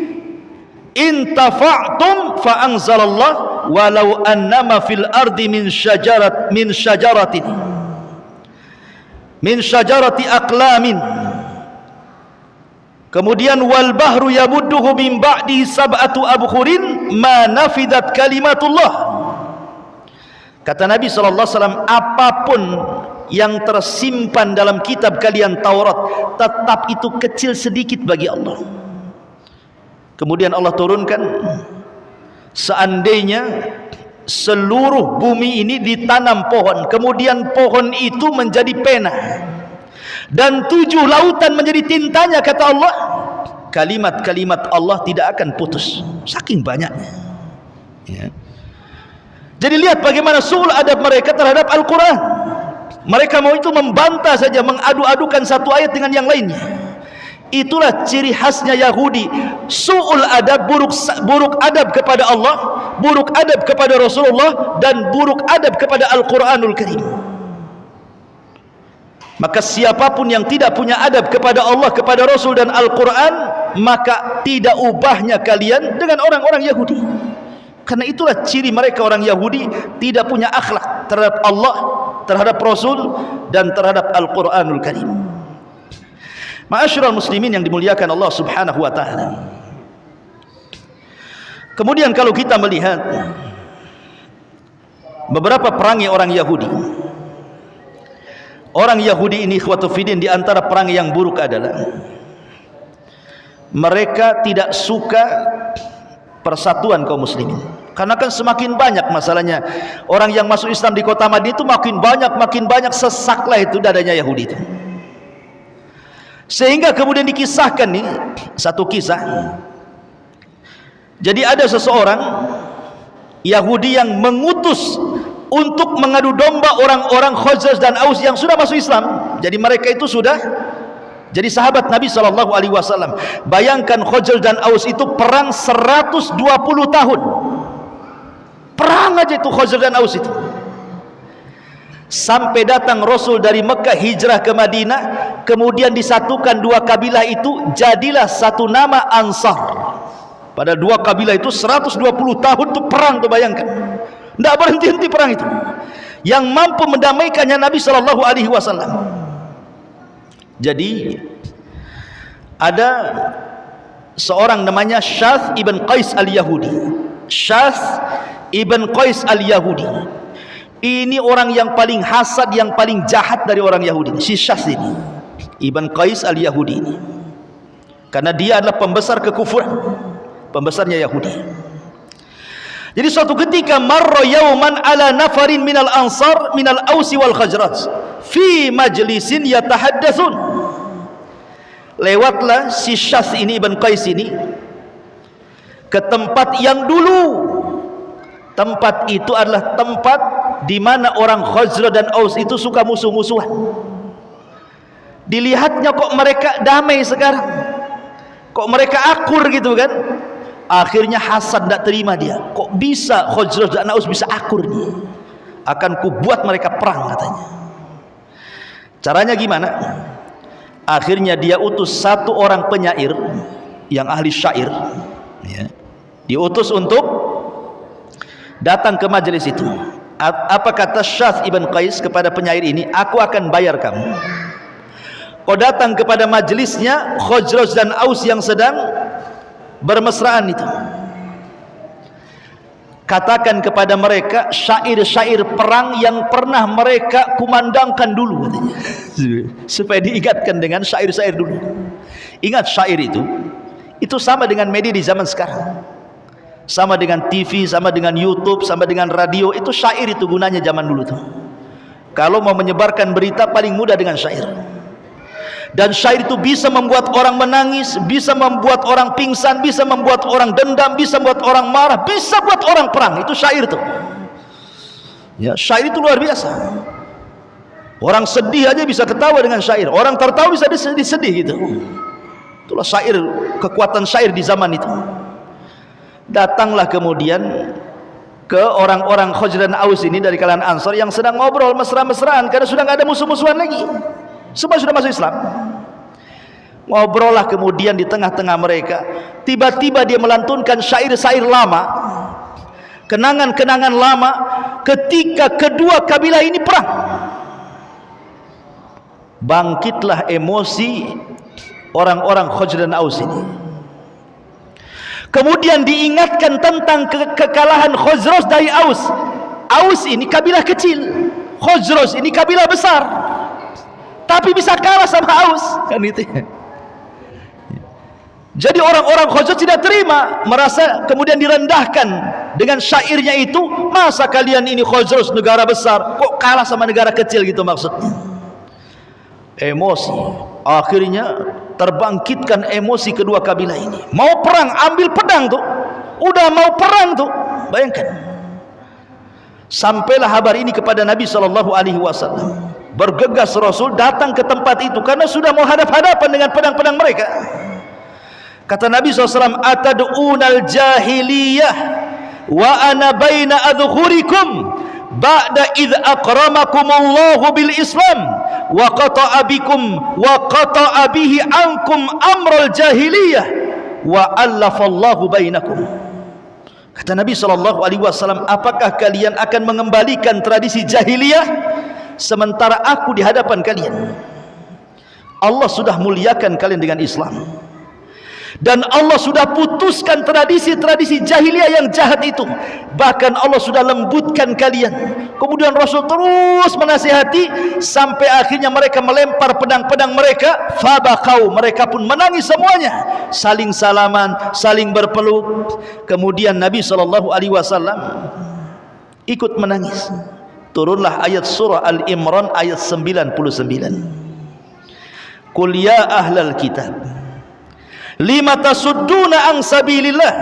intafa'tum fa anzalallah walau annama fil ardi min syajarati aqlamin. Kemudian wal bahru yamudduhu min ba'dihi sab'atu abkhurin ma nafidat kalimatullah. Kata Nabi SAW, apapun yang tersimpan dalam kitab kalian Taurat, tetap itu kecil sedikit bagi Allah. Kemudian Allah turunkan, seandainya seluruh bumi ini ditanam pohon, kemudian pohon itu menjadi pena dan 7 lautan menjadi tintanya, kata Allah, kalimat-kalimat Allah tidak akan putus, saking banyaknya, ya. Jadi lihat bagaimana su'ul adab mereka terhadap Al-Quran. Mereka mau itu membantah saja, mengadu-adukan satu ayat dengan yang lainnya. Itulah ciri khasnya Yahudi, su'ul adab, buruk adab kepada Allah, buruk adab kepada Rasulullah, dan buruk adab kepada Al-Quranul Karim. Maka siapapun yang tidak punya adab kepada Allah, kepada Rasul dan Al-Quran, maka tidak ubahnya kalian dengan orang-orang Yahudi. Karena itulah ciri mereka orang Yahudi, tidak punya akhlak terhadap Allah, terhadap Rasul, dan terhadap Al-Quranul Karim. Ma'asyiral muslimin yang dimuliakan Allah Subhanahu wa ta'ala. Kemudian kalau kita melihat beberapa perangai orang Yahudi, orang Yahudi ini ikhwatu fiddin, di antara perangai yang buruk adalah mereka tidak suka persatuan kaum muslimin. Karena kan semakin banyak masalahnya orang yang masuk Islam di kota Madinah itu makin banyak, sesaklah itu dadanya Yahudi itu. Sehingga kemudian dikisahkan nih satu kisah. Jadi ada seseorang Yahudi yang mengutus untuk mengadu domba orang-orang Khazraj dan Aus yang sudah masuk Islam. Jadi mereka itu sudah jadi sahabat Nabi SAW. Bayangkan Khazraj dan Aus itu perang 120 tahun. Perang aja itu Khazraj dan Aus itu. sampai datang Rasul dari Mekah hijrah ke Madinah, kemudian disatukan dua kabilah itu, jadilah satu nama Ansar. Pada dua kabilah itu 120 tahun itu perang, tuh bayangkan, tidak berhenti-henti perang itu. Yang mampu mendamaikannya Nabi Shallallahu Alaihi Wasallam. Jadi ada seorang namanya Syath ibn Qais al-Yahudi. Syath ibn Qais al-Yahudi ini orang yang paling hasad, yang paling jahat dari orang Yahudi. Si Syath ini, Ibn Qais al-Yahudi ini, karena dia adalah pembesar kekufuran, pembesarnya Yahudi. Jadi suatu ketika marra yauman ala nafarin minal ansar minal ausi wal khajraj fi majlisin yatahaddatsun. Lewatlah si Syath ini, Ibn Qais ini, ke tempat yang dulu, tempat itu adalah tempat di mana orang Khazraj dan Aus itu suka musuh-musuhan. Dilihatnya kok mereka damai sekarang, kok mereka akur gitu kan. Akhirnya hasad, tidak terima dia, kok bisa Khazraj dan Aus bisa akur nih, akan kubuat mereka perang katanya. Caranya gimana? Akhirnya dia utus satu orang penyair yang ahli syair, ya, diutus untuk datang ke majelis itu. Apa kata Syath ibn Qais kepada penyair ini? Aku akan bayar kamu. Kau datang kepada majelisnya Khazraj dan Aus yang sedang bermesraan itu. Katakan kepada mereka syair-syair perang yang pernah mereka kumandangkan dulu katanya. Supaya diingatkan dengan syair-syair dulu. Ingat syair itu sama dengan media di zaman sekarang. Sama dengan TV, sama dengan YouTube, sama dengan radio. Itu syair itu gunanya zaman dulu tuh. Kalau mau menyebarkan berita paling mudah dengan syair. Dan syair itu bisa membuat orang menangis, bisa membuat orang pingsan, bisa membuat orang dendam, bisa membuat orang marah, bisa buat orang perang. Itu syair tuh. Ya, syair itu luar biasa. Orang sedih aja bisa ketawa dengan syair. Orang tertawa bisa disedih gitu. Itulah syair, kekuatan syair di zaman itu. Datanglah kemudian ke orang-orang Khazraj dan Aus ini dari kalangan Ansar yang sedang ngobrol mesra-mesraan karena sudah nggak ada musuh-musuhan lagi, semua sudah masuk Islam. Ngobrol lah kemudian di tengah-tengah mereka, tiba-tiba dia melantunkan syair-syair lama, kenangan-kenangan lama ketika kedua kabilah ini perang. Bangkitlah emosi orang-orang Khazraj dan Aus ini. Kemudian diingatkan tentang kekalahan Khazraj dari Aus. Aus ini kabilah kecil, Khazraj ini kabilah besar, tapi bisa kalah sama Aus kan itu. Jadi orang-orang Khazraj tidak terima, merasa kemudian direndahkan dengan syairnya itu. Masa kalian ini Khazraj negara besar kok kalah sama negara kecil gitu maksudnya. Emosi, akhirnya terbangkitkan emosi kedua kabilah ini. Mau perang, ambil pedang tuh, udah mau perang tuh, bayangkan. Sampailah kabar ini kepada Nabi Shallallahu Alaihi Wasallam. Bergegas Rasul datang ke tempat itu karena sudah mau hadap-hadapan dengan pedang-pedang mereka. Kata Nabi SAW, atad'unal jahiliyah wa ana baina adhurikum ba'da idh akramakumullahu bil Islam wa qata'a bihi ankum amral jahiliyah wa allafallahu bainakum. Kata Nabi SAW, apakah kalian akan mengembalikan tradisi jahiliyah sementara aku di hadapan kalian? Allah sudah muliakan kalian dengan Islam, dan Allah sudah putuskan tradisi-tradisi jahiliyah yang jahat itu. Bahkan Allah sudah lembutkan kalian. Kemudian Rasul terus menasihati sampai akhirnya mereka melempar pedang-pedang mereka. Fabakau, mereka pun menangis semuanya, saling salaman, saling berpeluk. Kemudian Nabi SAW ikut menangis. Turunlah ayat surah Al-Imran ayat 99. Qul ya ahlal kitab lima tasudduna an sabilillah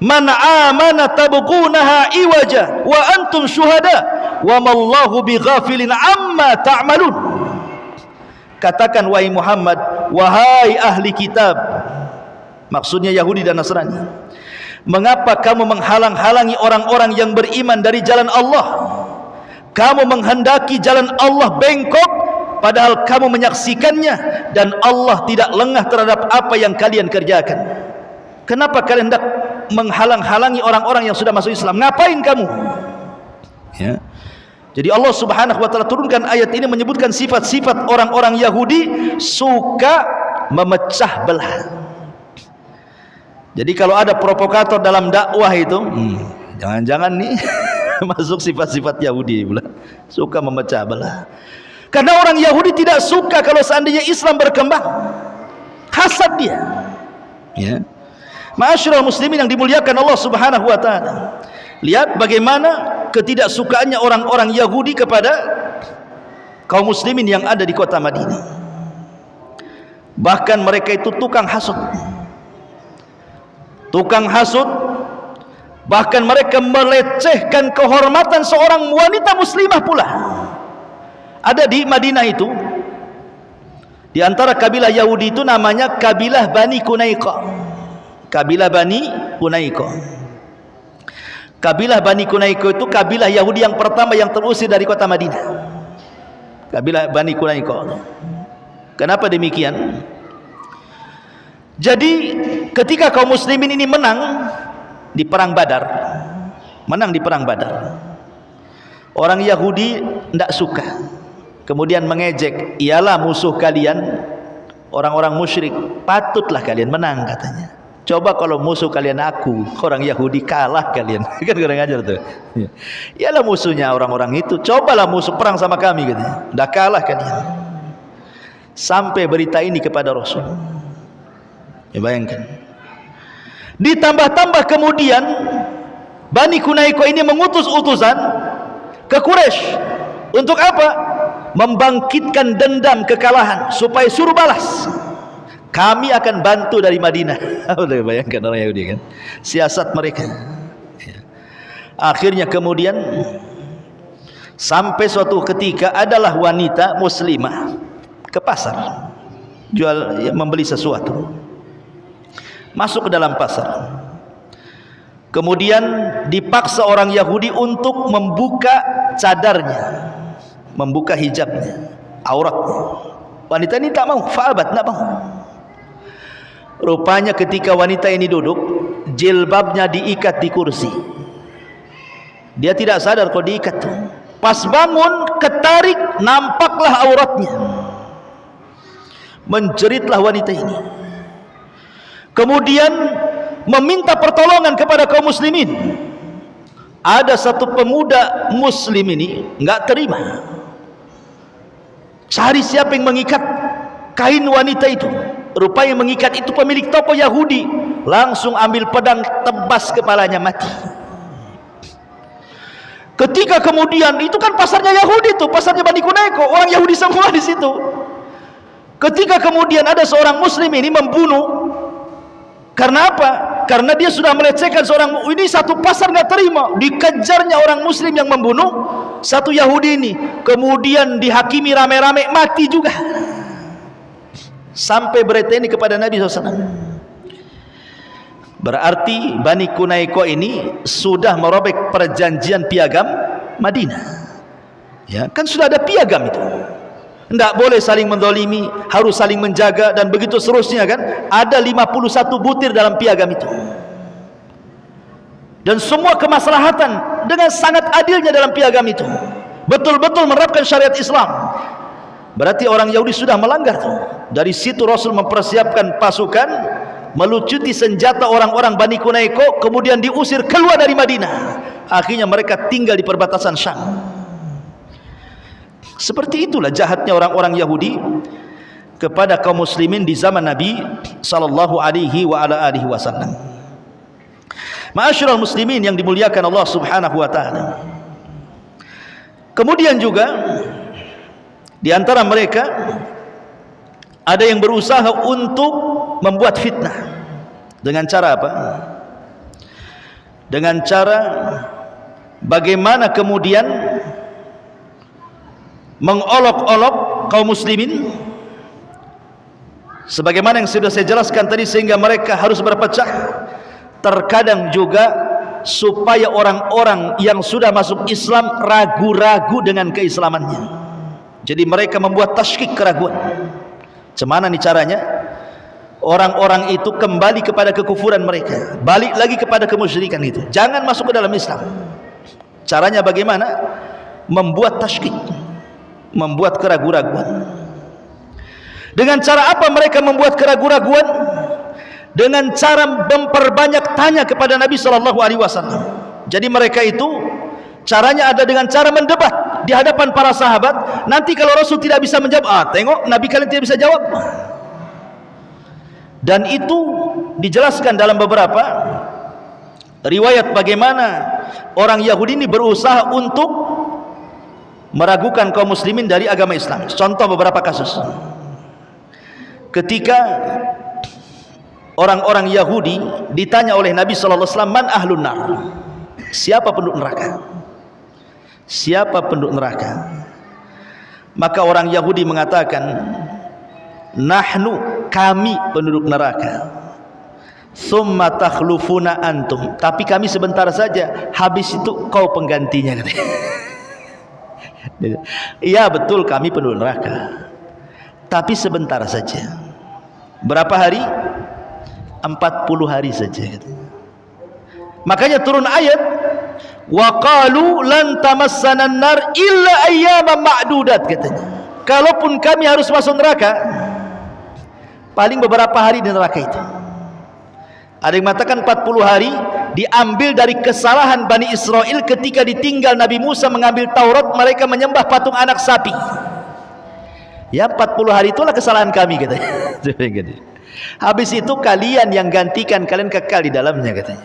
man amana tabghunaha iwaja wa antum syuhada wa mallahu bighafilin amma ta'malun. Katakan wahai Muhammad, wahai ahli kitab, maksudnya Yahudi dan Nasrani, mengapa kamu menghalang-halangi orang-orang yang beriman dari jalan Allah, kamu menghendaki jalan Allah bengkok, padahal kamu menyaksikannya, dan Allah tidak lengah terhadap apa yang kalian kerjakan. Kenapa kalian hendak menghalang-halangi orang-orang yang sudah masuk Islam? Ngapain kamu? Ya. Jadi Allah Subhanahu wa taala turunkan ayat ini menyebutkan sifat-sifat orang-orang Yahudi suka memecah belah. Jadi kalau ada provokator dalam dakwah itu, jangan-jangan nih masuk sifat-sifat Yahudi pula, suka memecah belah. Karena orang Yahudi tidak suka kalau seandainya Islam berkembang, hasad dia. Ya. Ma'asyiral muslimin yang dimuliakan Allah Subhanahu wa taala, lihat bagaimana ketidaksukaannya orang-orang Yahudi kepada kaum muslimin yang ada di kota Madinah. Bahkan mereka itu tukang hasud, bahkan mereka melecehkan kehormatan seorang wanita muslimah pula. Ada di Madinah itu, di antara kabilah Yahudi itu namanya kabilah Bani Qunaiqah. Kabilah Bani Qunaiqah. Kabilah Bani Qunaiqah itu kabilah Yahudi yang pertama yang terusir dari kota Madinah. Kabilah Bani Qunaiqah. Kenapa demikian? Jadi ketika kaum muslimin ini menang di perang Badar, orang Yahudi tidak suka, kemudian mengejek, ialah musuh kalian orang-orang musyrik, patutlah kalian menang katanya. Coba kalau musuh kalian aku, orang Yahudi, kalah kalian. Kan kurang ajar tuh. Ialah musuhnya orang-orang itu, cobalah musuh perang sama kami katanya. Dah kalah kalian. Sampai berita ini kepada Rasul. Ya, bayangkan. Ditambah-tambah kemudian Bani Qunaiqah ini mengutus utusan ke Quraisy. Untuk apa? Membangkitkan dendam kekalahan, supaya suruh balas. Kami akan bantu dari Madinah. Udah bayangkan orang Yahudi kan, siasat mereka. Akhirnya kemudian sampai suatu ketika adalah wanita muslimah ke pasar, membeli sesuatu, masuk ke dalam pasar. Kemudian dipaksa orang Yahudi untuk membuka cadarnya, membuka hijabnya, auratnya. Wanita ini tak mau, fa'abat, tak mau. Rupanya ketika wanita ini duduk, jilbabnya diikat di kursi. Dia tidak sadar kalau diikat. Pas bangun, ketarik, nampaklah auratnya. Menjeritlah wanita ini. Kemudian meminta pertolongan kepada kaum muslimin. Ada satu pemuda muslim ini enggak terima. Cari siapa yang mengikat kain wanita itu. Rupanya mengikat itu pemilik toko Yahudi. Langsung ambil pedang, tebas kepalanya, mati. Ketika kemudian, itu kan pasarnya Yahudi tuh, pasarnya Bani Qunaiqah, orang Yahudi semua di situ. Ketika kemudian ada seorang muslim ini membunuh, karena apa? Karena dia sudah melecehkan seorang, ini satu pasar nggak terima, dikejarnya orang muslim yang membunuh satu Yahudi ini, kemudian dihakimi rame-rame, mati juga. Sampai berita ini kepada Nabi SAW. Berarti Bani Qunaiqah ini sudah merobek perjanjian piagam Madinah. Ya, kan sudah ada piagam itu. Tidak boleh saling mendolimi, harus saling menjaga, dan begitu seterusnya kan. Ada 51 butir dalam piagam itu. Dan semua kemaslahatan dengan sangat adilnya dalam piagam itu. Betul-betul menerapkan syariat Islam. Berarti orang Yahudi sudah melanggar tuh. Dari situ Rasul mempersiapkan pasukan, melucuti senjata orang-orang Bani Qunaiqah, kemudian diusir keluar dari Madinah. Akhirnya mereka tinggal di perbatasan Syam. Seperti itulah jahatnya orang-orang Yahudi kepada kaum muslimin di zaman Nabi sallallahu alaihi wa ala alihi wasallam. Ma'asyiral muslimin yang dimuliakan Allah Subhanahu wa taala. Kemudian juga di antara mereka ada yang berusaha untuk membuat fitnah. Dengan cara apa? Dengan cara bagaimana kemudian mengolok-olok kaum muslimin, sebagaimana yang sudah saya jelaskan tadi, sehingga mereka harus berpecah. Terkadang juga supaya orang-orang yang sudah masuk Islam ragu-ragu dengan keislamannya. Jadi mereka membuat tasykik, keraguan. Cemana nih caranya? Orang-orang itu kembali kepada kekufuran mereka, balik lagi kepada kemusyrikan itu, jangan masuk ke dalam Islam. Caranya bagaimana? Membuat tasykik, membuat keraguan-raguan. Dengan cara apa mereka membuat keraguan-raguan? Dengan cara memperbanyak tanya kepada Nabi SAW. Jadi mereka itu caranya ada dengan cara mendebat di hadapan para sahabat. Nanti kalau Rasul tidak bisa menjawab, tengok Nabi kalian tidak bisa jawab. Dan itu dijelaskan dalam beberapa riwayat bagaimana orang Yahudi ini berusaha untuk meragukan kaum muslimin dari agama Islam. Contoh beberapa kasus. Ketika orang-orang Yahudi ditanya oleh Nabi sallallahu alaihi wasallam, "Man ahlun nar?" Siapa penduduk neraka? Siapa penduduk neraka? Maka orang Yahudi mengatakan, "Nahnu, kami penduduk neraka. Tsumma takhlufuna antum." Tapi kami sebentar saja, habis itu kau penggantinya. Iya betul, kami penduduk neraka, tapi sebentar saja. Berapa hari? 40 hari saja. Makanya turun ayat, wa qalu lan tamassana an-nar illa ayyaman ma'dudat, katanya. Kalaupun kami harus masuk neraka, paling beberapa hari di neraka itu. Ada yang mengatakan 40 hari diambil dari kesalahan Bani Israel ketika ditinggal Nabi Musa mengambil Taurat, mereka menyembah patung anak sapi. Ya 40 hari itulah kesalahan kami, katanya. Habis itu kalian yang gantikan, kalian kekal di dalamnya, katanya.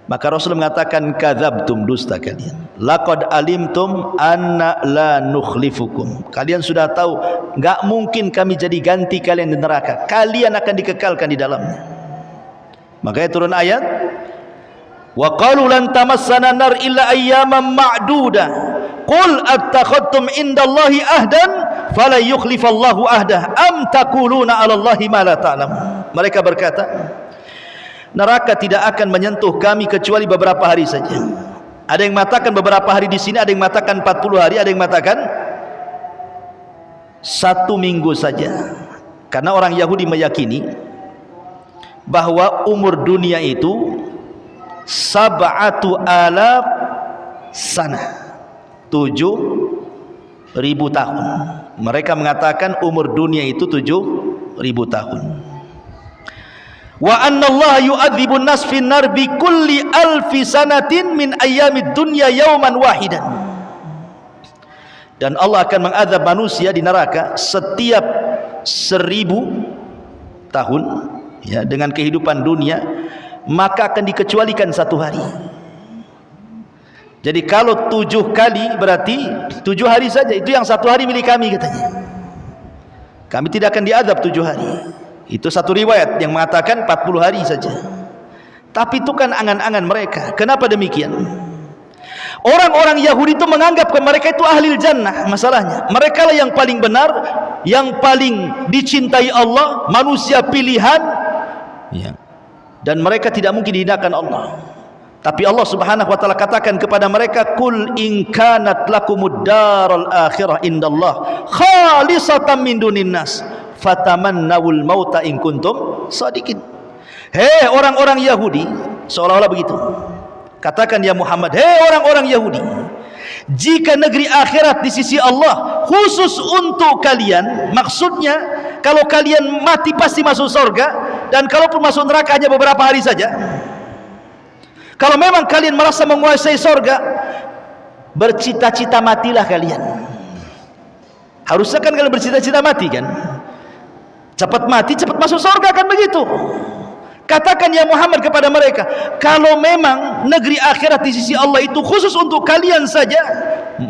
Maka Rasul mengatakan, kadzabtum, dusta kalian. Laqad alimtum anna la nukhlifukum. Kalian sudah tahu enggak mungkin kami jadi ganti kalian di neraka. Kalian akan dikekalkan di dalamnya. Makanya turun ayat, wa qalu lan tamassana nar illa ayyaman ma'duda. Qul attakhadtum indallahi ahdan fala yukhlifallahu ahdah am taquluna 'alallahi ma la ta'lamun. Mereka berkata, neraka tidak akan menyentuh kami kecuali beberapa hari saja. Ada yang mengatakan beberapa hari di sini, ada yang mengatakan 40 hari, ada yang mengatakan 1 minggu saja. Karena orang Yahudi meyakini bahwa umur dunia itu 7,000 sanah, 7.000 tahun. Mereka mengatakan umur dunia itu 7.000 tahun. Wa anna Allah yu'adzibun nas fin nar bi kulli alfi sanatin min ayyamid dunya yauman wahidan. Dan Allah akan mengazab manusia di neraka setiap 1000 tahun, ya, dengan kehidupan dunia, maka akan dikecualikan 1 hari. Jadi kalau 7 kali berarti 7 hari saja, itu yang 1 hari milik kami, katanya. Kami tidak akan diazab 7 hari. Itu satu riwayat yang mengatakan 40 hari saja. Tapi itu kan angan-angan mereka. Kenapa demikian? Orang-orang Yahudi itu menganggap mereka itu ahli jannah. Masalahnya mereka lah yang paling benar, yang paling dicintai Allah, manusia pilihan, ya. Dan mereka tidak mungkin dihinakan Allah. Tapi Allah Subhanahu wa taala katakan kepada mereka, "Qul in kanat lakumud darul akhirah indallah khalisatan min dunin nas fatamannawul mauta in kuntum shadiqin." Hei orang-orang Yahudi, seolah-olah begitu. Katakan ya Muhammad, hei orang-orang Yahudi, jika negeri akhirat di sisi Allah khusus untuk kalian, maksudnya kalau kalian mati pasti masuk surga, dan kalaupun masuk neraka hanya beberapa hari saja. Kalau memang kalian merasa menguasai surga, bercita-cita matilah kalian. Harusnya kan kalian bercita-cita mati, kan? Cepat mati, cepat masuk surga, kan begitu? Katakan ya Muhammad kepada mereka, kalau memang negeri akhirat di sisi Allah itu khusus untuk kalian saja,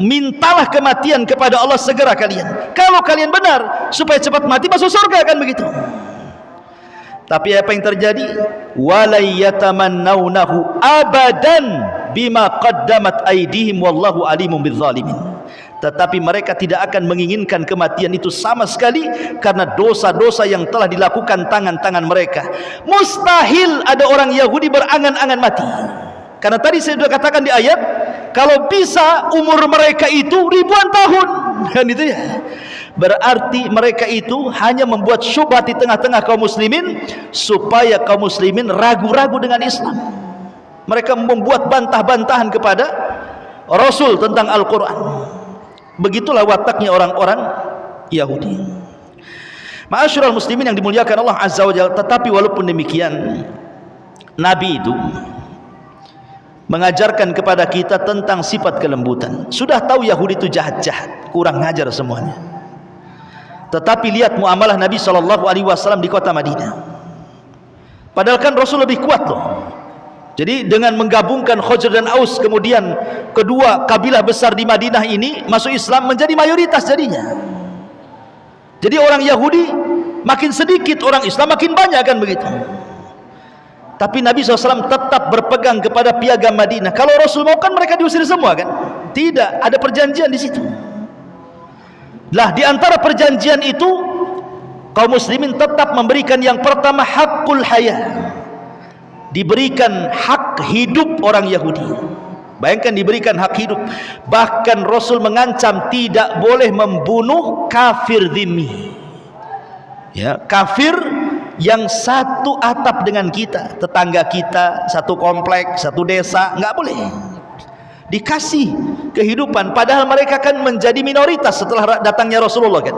mintalah kematian kepada Allah segera kalian. Kalau kalian benar, supaya cepat mati masuk surga, kan begitu? Tapi apa yang terjadi? Walayatamannawnahu abadan bima qaddamat aydihim wallahu alimun bizzalimin. Tetapi mereka tidak akan menginginkan kematian itu sama sekali, karena dosa-dosa yang telah dilakukan tangan-tangan mereka. Mustahil ada orang Yahudi berangan-angan mati. Karena tadi saya sudah katakan di ayat, kalau bisa umur mereka itu ribuan tahun, kan itu ya. Berarti mereka itu hanya membuat syubhat di tengah-tengah kaum muslimin supaya kaum muslimin ragu-ragu dengan Islam. Mereka membuat bantah-bantahan kepada Rasul tentang Al-Quran. Begitulah wataknya orang-orang Yahudi. Ma'asyiral muslimin yang dimuliakan Allah Azza wa Jalla. Tetapi walaupun demikian, Nabi itu mengajarkan kepada kita tentang sifat kelembutan. Sudah tahu Yahudi itu jahat-jahat, kurang ngajar semuanya. Tetapi lihat muamalah Nabi SAW di kota Madinah. Padahal kan Rasul lebih kuat loh. Jadi dengan menggabungkan Khazraj dan Aus, kemudian kedua kabilah besar di Madinah ini masuk Islam, menjadi mayoritas jadinya. Jadi orang Yahudi makin sedikit, orang Islam makin banyak, kan begitu. Tapi Nabi SAW tetap berpegang kepada piagam Madinah. Kalau Rasul mau kan mereka diusir semua, kan? Tidak, ada perjanjian di situ. Lah di antara perjanjian itu, kaum muslimin tetap memberikan yang pertama hakul haya. Diberikan hak hidup orang Yahudi. Bayangkan diberikan hak hidup. Bahkan Rasul mengancam tidak boleh membunuh kafir dhimmi. Ya, kafir yang satu atap dengan kita, tetangga kita, satu komplek, satu desa, nggak boleh. Dikasih kehidupan, padahal mereka kan menjadi minoritas setelah datangnya Rasulullah, kan.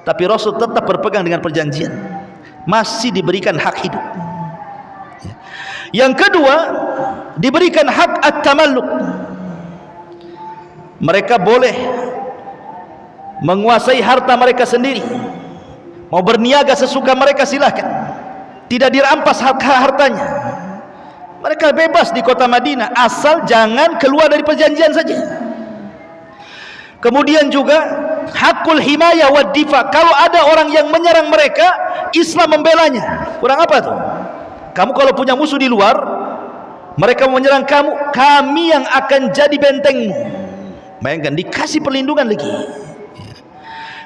Tapi Rasul tetap berpegang dengan perjanjian, masih diberikan hak hidup. Yang kedua, diberikan hak at-tamalluk. Mereka boleh menguasai harta mereka sendiri, mau berniaga sesuka mereka silahkan, tidak dirampas hartanya. Mereka bebas di kota Madinah, asal jangan keluar dari perjanjian saja. Kemudian juga hakul himayah wad difa. Kalau ada orang yang menyerang mereka, Islam membelanya. Kurang apa tuh? Kamu kalau punya musuh di luar, mereka menyerang kamu, kami yang akan jadi bentengmu. Bayangkan, dikasih perlindungan lagi.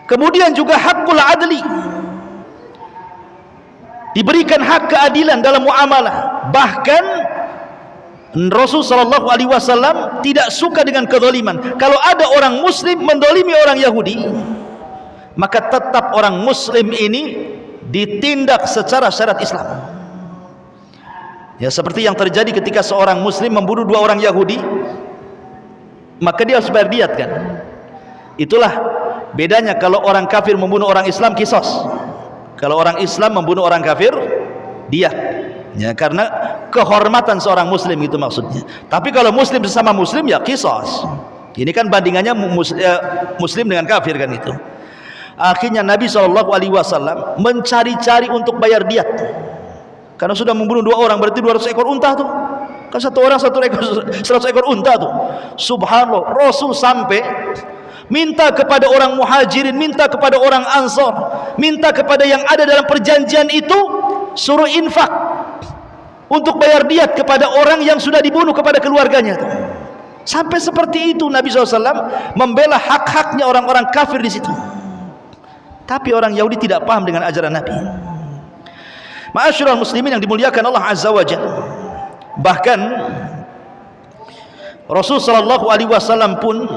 Kemudian juga hakul adli. Diberikan hak keadilan dalam muamalah. Bahkan Rasul SAW tidak suka dengan kezaliman. Kalau ada orang muslim mendolimi orang Yahudi, maka tetap orang muslim ini ditindak secara syariat Islam. Ya, seperti yang terjadi ketika seorang muslim membunuh dua orang Yahudi, maka dia harus bayar diat, kan. Itulah bedanya kalau orang kafir membunuh orang Islam, kisos. Kalau orang Islam membunuh orang kafir, dia, ya, karena kehormatan seorang muslim, itu maksudnya. Tapi kalau muslim sesama muslim, ya kisos. Ini kan bandingannya muslim dengan kafir, kan itu. Akhirnya Nabi SAW mencari-cari untuk bayar diat, karena sudah membunuh dua orang, berarti 200 ekor unta tuh. Kan satu orang 100 ekor unta tuh. Subhanallah, Rasul sampai minta kepada orang muhajirin, minta kepada orang ansor, minta kepada yang ada dalam perjanjian itu, suruh infak untuk bayar diat kepada orang yang sudah dibunuh, kepada keluarganya. Sampai seperti itu Nabi SAW membela hak-haknya orang-orang kafir di situ. Tapi orang Yahudi tidak paham dengan ajaran Nabi. Ma'asyiral muslimin yang dimuliakan Allah Azza wa Jalla. Bahkan Rasul SAW pun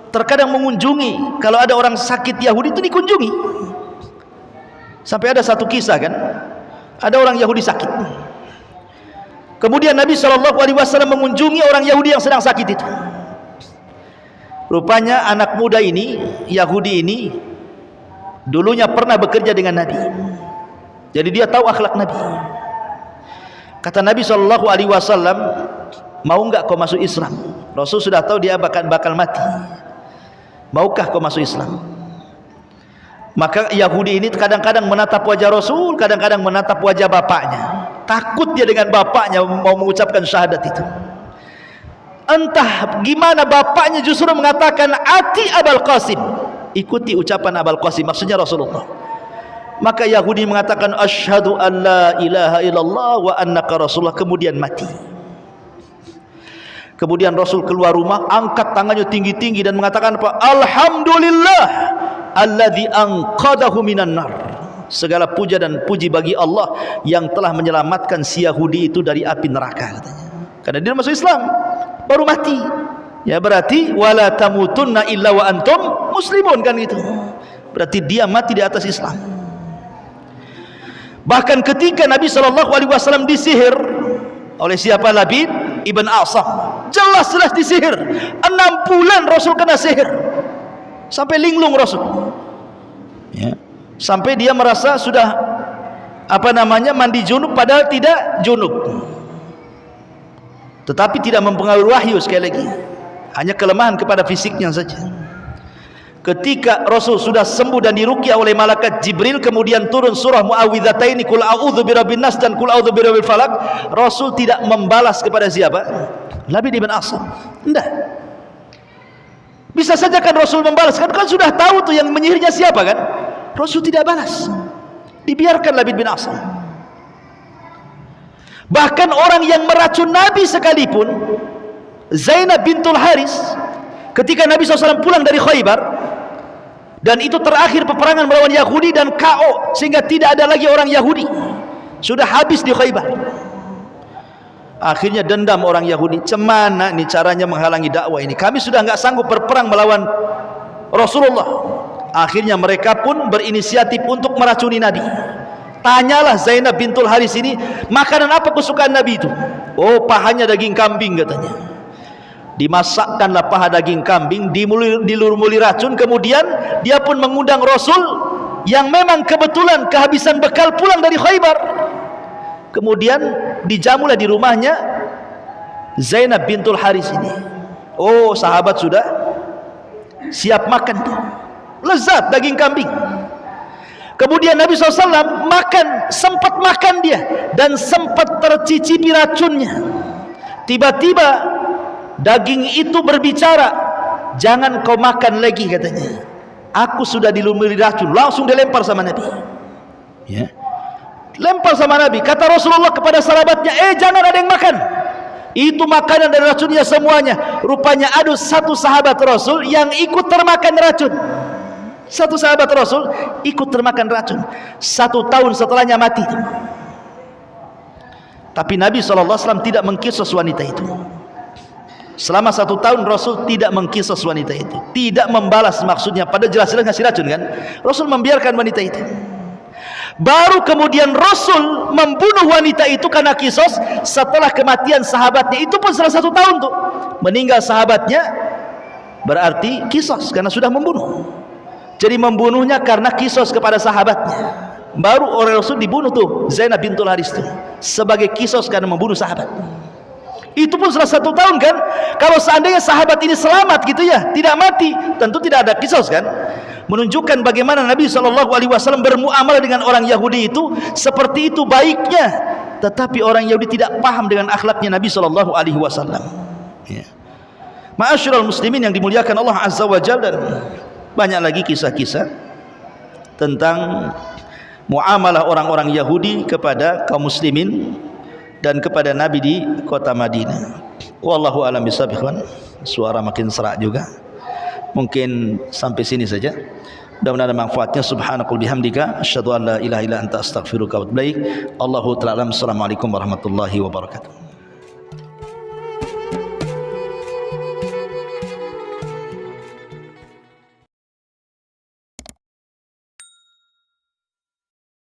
terkadang mengunjungi, kalau ada orang sakit Yahudi itu dikunjungi. Sampai ada satu kisah, kan, ada orang Yahudi sakit, kemudian Nabi SAW mengunjungi orang Yahudi yang sedang sakit itu. Rupanya anak muda ini, Yahudi ini, dulunya pernah bekerja dengan Nabi, jadi dia tahu akhlak Nabi. Kata Nabi SAW, mau enggak kau masuk Islam? Rasul sudah tahu dia bakal mati. Maukah kau masuk Islam? Maka Yahudi ini kadang-kadang menatap wajah Rasul, kadang-kadang menatap wajah bapaknya. Takut dia dengan bapaknya mau mengucapkan syahadat itu. Entah gimana bapaknya justru mengatakan ati Abul Qasim, ikuti ucapan Abul Qasim, maksudnya Rasulullah. Maka Yahudi mengatakan asyhadu an la ilaha illallah wa annaka rasulullah, kemudian mati. Kemudian Rasul keluar rumah, angkat tangannya tinggi-tinggi dan mengatakan apa? Alhamdulillah alladzi anqadahu minan nar. Segala puja dan puji bagi Allah yang telah menyelamatkan si Yahudi itu dari api neraka, katanya. karena dia masuk Islam baru mati. Ya berarti wala tamutunna illa wa antum muslimun, kan gitu. Berarti dia mati di atas Islam. Bahkan ketika Nabi SAW disihir oleh siapa? Labid ibn A'sam, jelas-jelas disihir. 6 bulan Rasul kena sihir sampai linglung Rasul, ya. Sampai dia merasa sudah mandi junub, padahal tidak junub, tetapi tidak mempengaruhi wahyu. Sekali lagi, hanya kelemahan kepada fisiknya saja. Ketika Rasul sudah sembuh dan diruqyah oleh malaikat Jibril, kemudian turun surah Muawwidhataini, Qul a'udzu birabbin nas dan Qul a'udzu birabbil falaq, Rasul tidak membalas kepada siapa? Labid ibn A'sam. Tidak. Bisa saja kan Rasul membalas, kan sudah tahu tuh yang menyihirnya siapa kan? Rasul tidak balas, dibiarkan Labid bin A'sam. Bahkan orang yang meracun Nabi sekalipun, Zainab bintul Haris, ketika Nabi SAW pulang dari Khaybar, dan itu terakhir peperangan melawan Yahudi dan KO, sehingga tidak ada lagi orang Yahudi, sudah habis di Khaybar. Akhirnya dendam orang Yahudi, cemana nih caranya menghalangi dakwah ini, kami sudah nggak sanggup berperang melawan Rasulullah. Akhirnya mereka pun berinisiatif untuk meracuni Nabi. Tanyalah Zainab bintul Haris ini, makanan apa kesukaan Nabi itu? Oh, pahanya daging kambing katanya. Dimasakkanlah paha daging kambing, dilumuri racun, kemudian dia pun mengundang Rasul yang memang kebetulan kehabisan bekal pulang dari Khaybar. Kemudian dijamulah di rumahnya Zainab bintul Haris ini. Oh, sahabat sudah siap makan tuh, lezat daging kambing. Kemudian Nabi SAW sempat makan dia, dan sempat tercicipi racunnya. Tiba-tiba daging itu berbicara, jangan kau makan lagi katanya, aku sudah dilumuri racun. Langsung dilempar sama Nabi, ya, lempar sama Nabi. Kata Rasulullah kepada sahabatnya, jangan ada yang makan, itu makanan dan racunnya semuanya. Rupanya ada satu sahabat Rasul yang ikut termakan racun. Satu sahabat Rasul ikut termakan racun, 1 tahun setelahnya mati. Tapi Nabi SAW tidak mengkisos wanita itu. Selama 1 tahun Rasul tidak mengkisos wanita itu, tidak membalas, maksudnya pada jelas-jelas ngasih racun kan. Rasul membiarkan wanita itu. Baru kemudian Rasul membunuh wanita itu karena kisos setelah kematian sahabatnya. Itu pun setelah 1 tahun tuh meninggal sahabatnya, berarti kisos karena sudah membunuh. Jadi membunuhnya karena kisos kepada sahabatnya. Baru oleh Rasul dibunuh tuh Zainab bintul Haris tuh sebagai kisos karena membunuh sahabat. Itu pun setelah 1 tahun kan. Kalau seandainya sahabat ini selamat gitu ya, tidak mati, tentu tidak ada kisos kan. Menunjukkan bagaimana Nabi SAW bermuamalah dengan orang Yahudi itu seperti itu baiknya. Tetapi orang Yahudi tidak paham dengan akhlaknya Nabi SAW, ya. Ma'asyiral muslimin yang dimuliakan Allah Azza wa Jalla, dan banyak lagi kisah-kisah tentang muamalah orang-orang Yahudi kepada kaum muslimin dan kepada Nabi di kota Madinah. Wallahu a'lam bishawab. Suara makin serak juga. Mungkin sampai sini saja. Mudah-mudahan ada manfaatnya. Subhanakal bihamdika asyhadu an la ilaha illa anta astaghfiruka wa atubu ilaik. Allahu ta'ala. Assalamualaikum warahmatullahi wabarakatuh.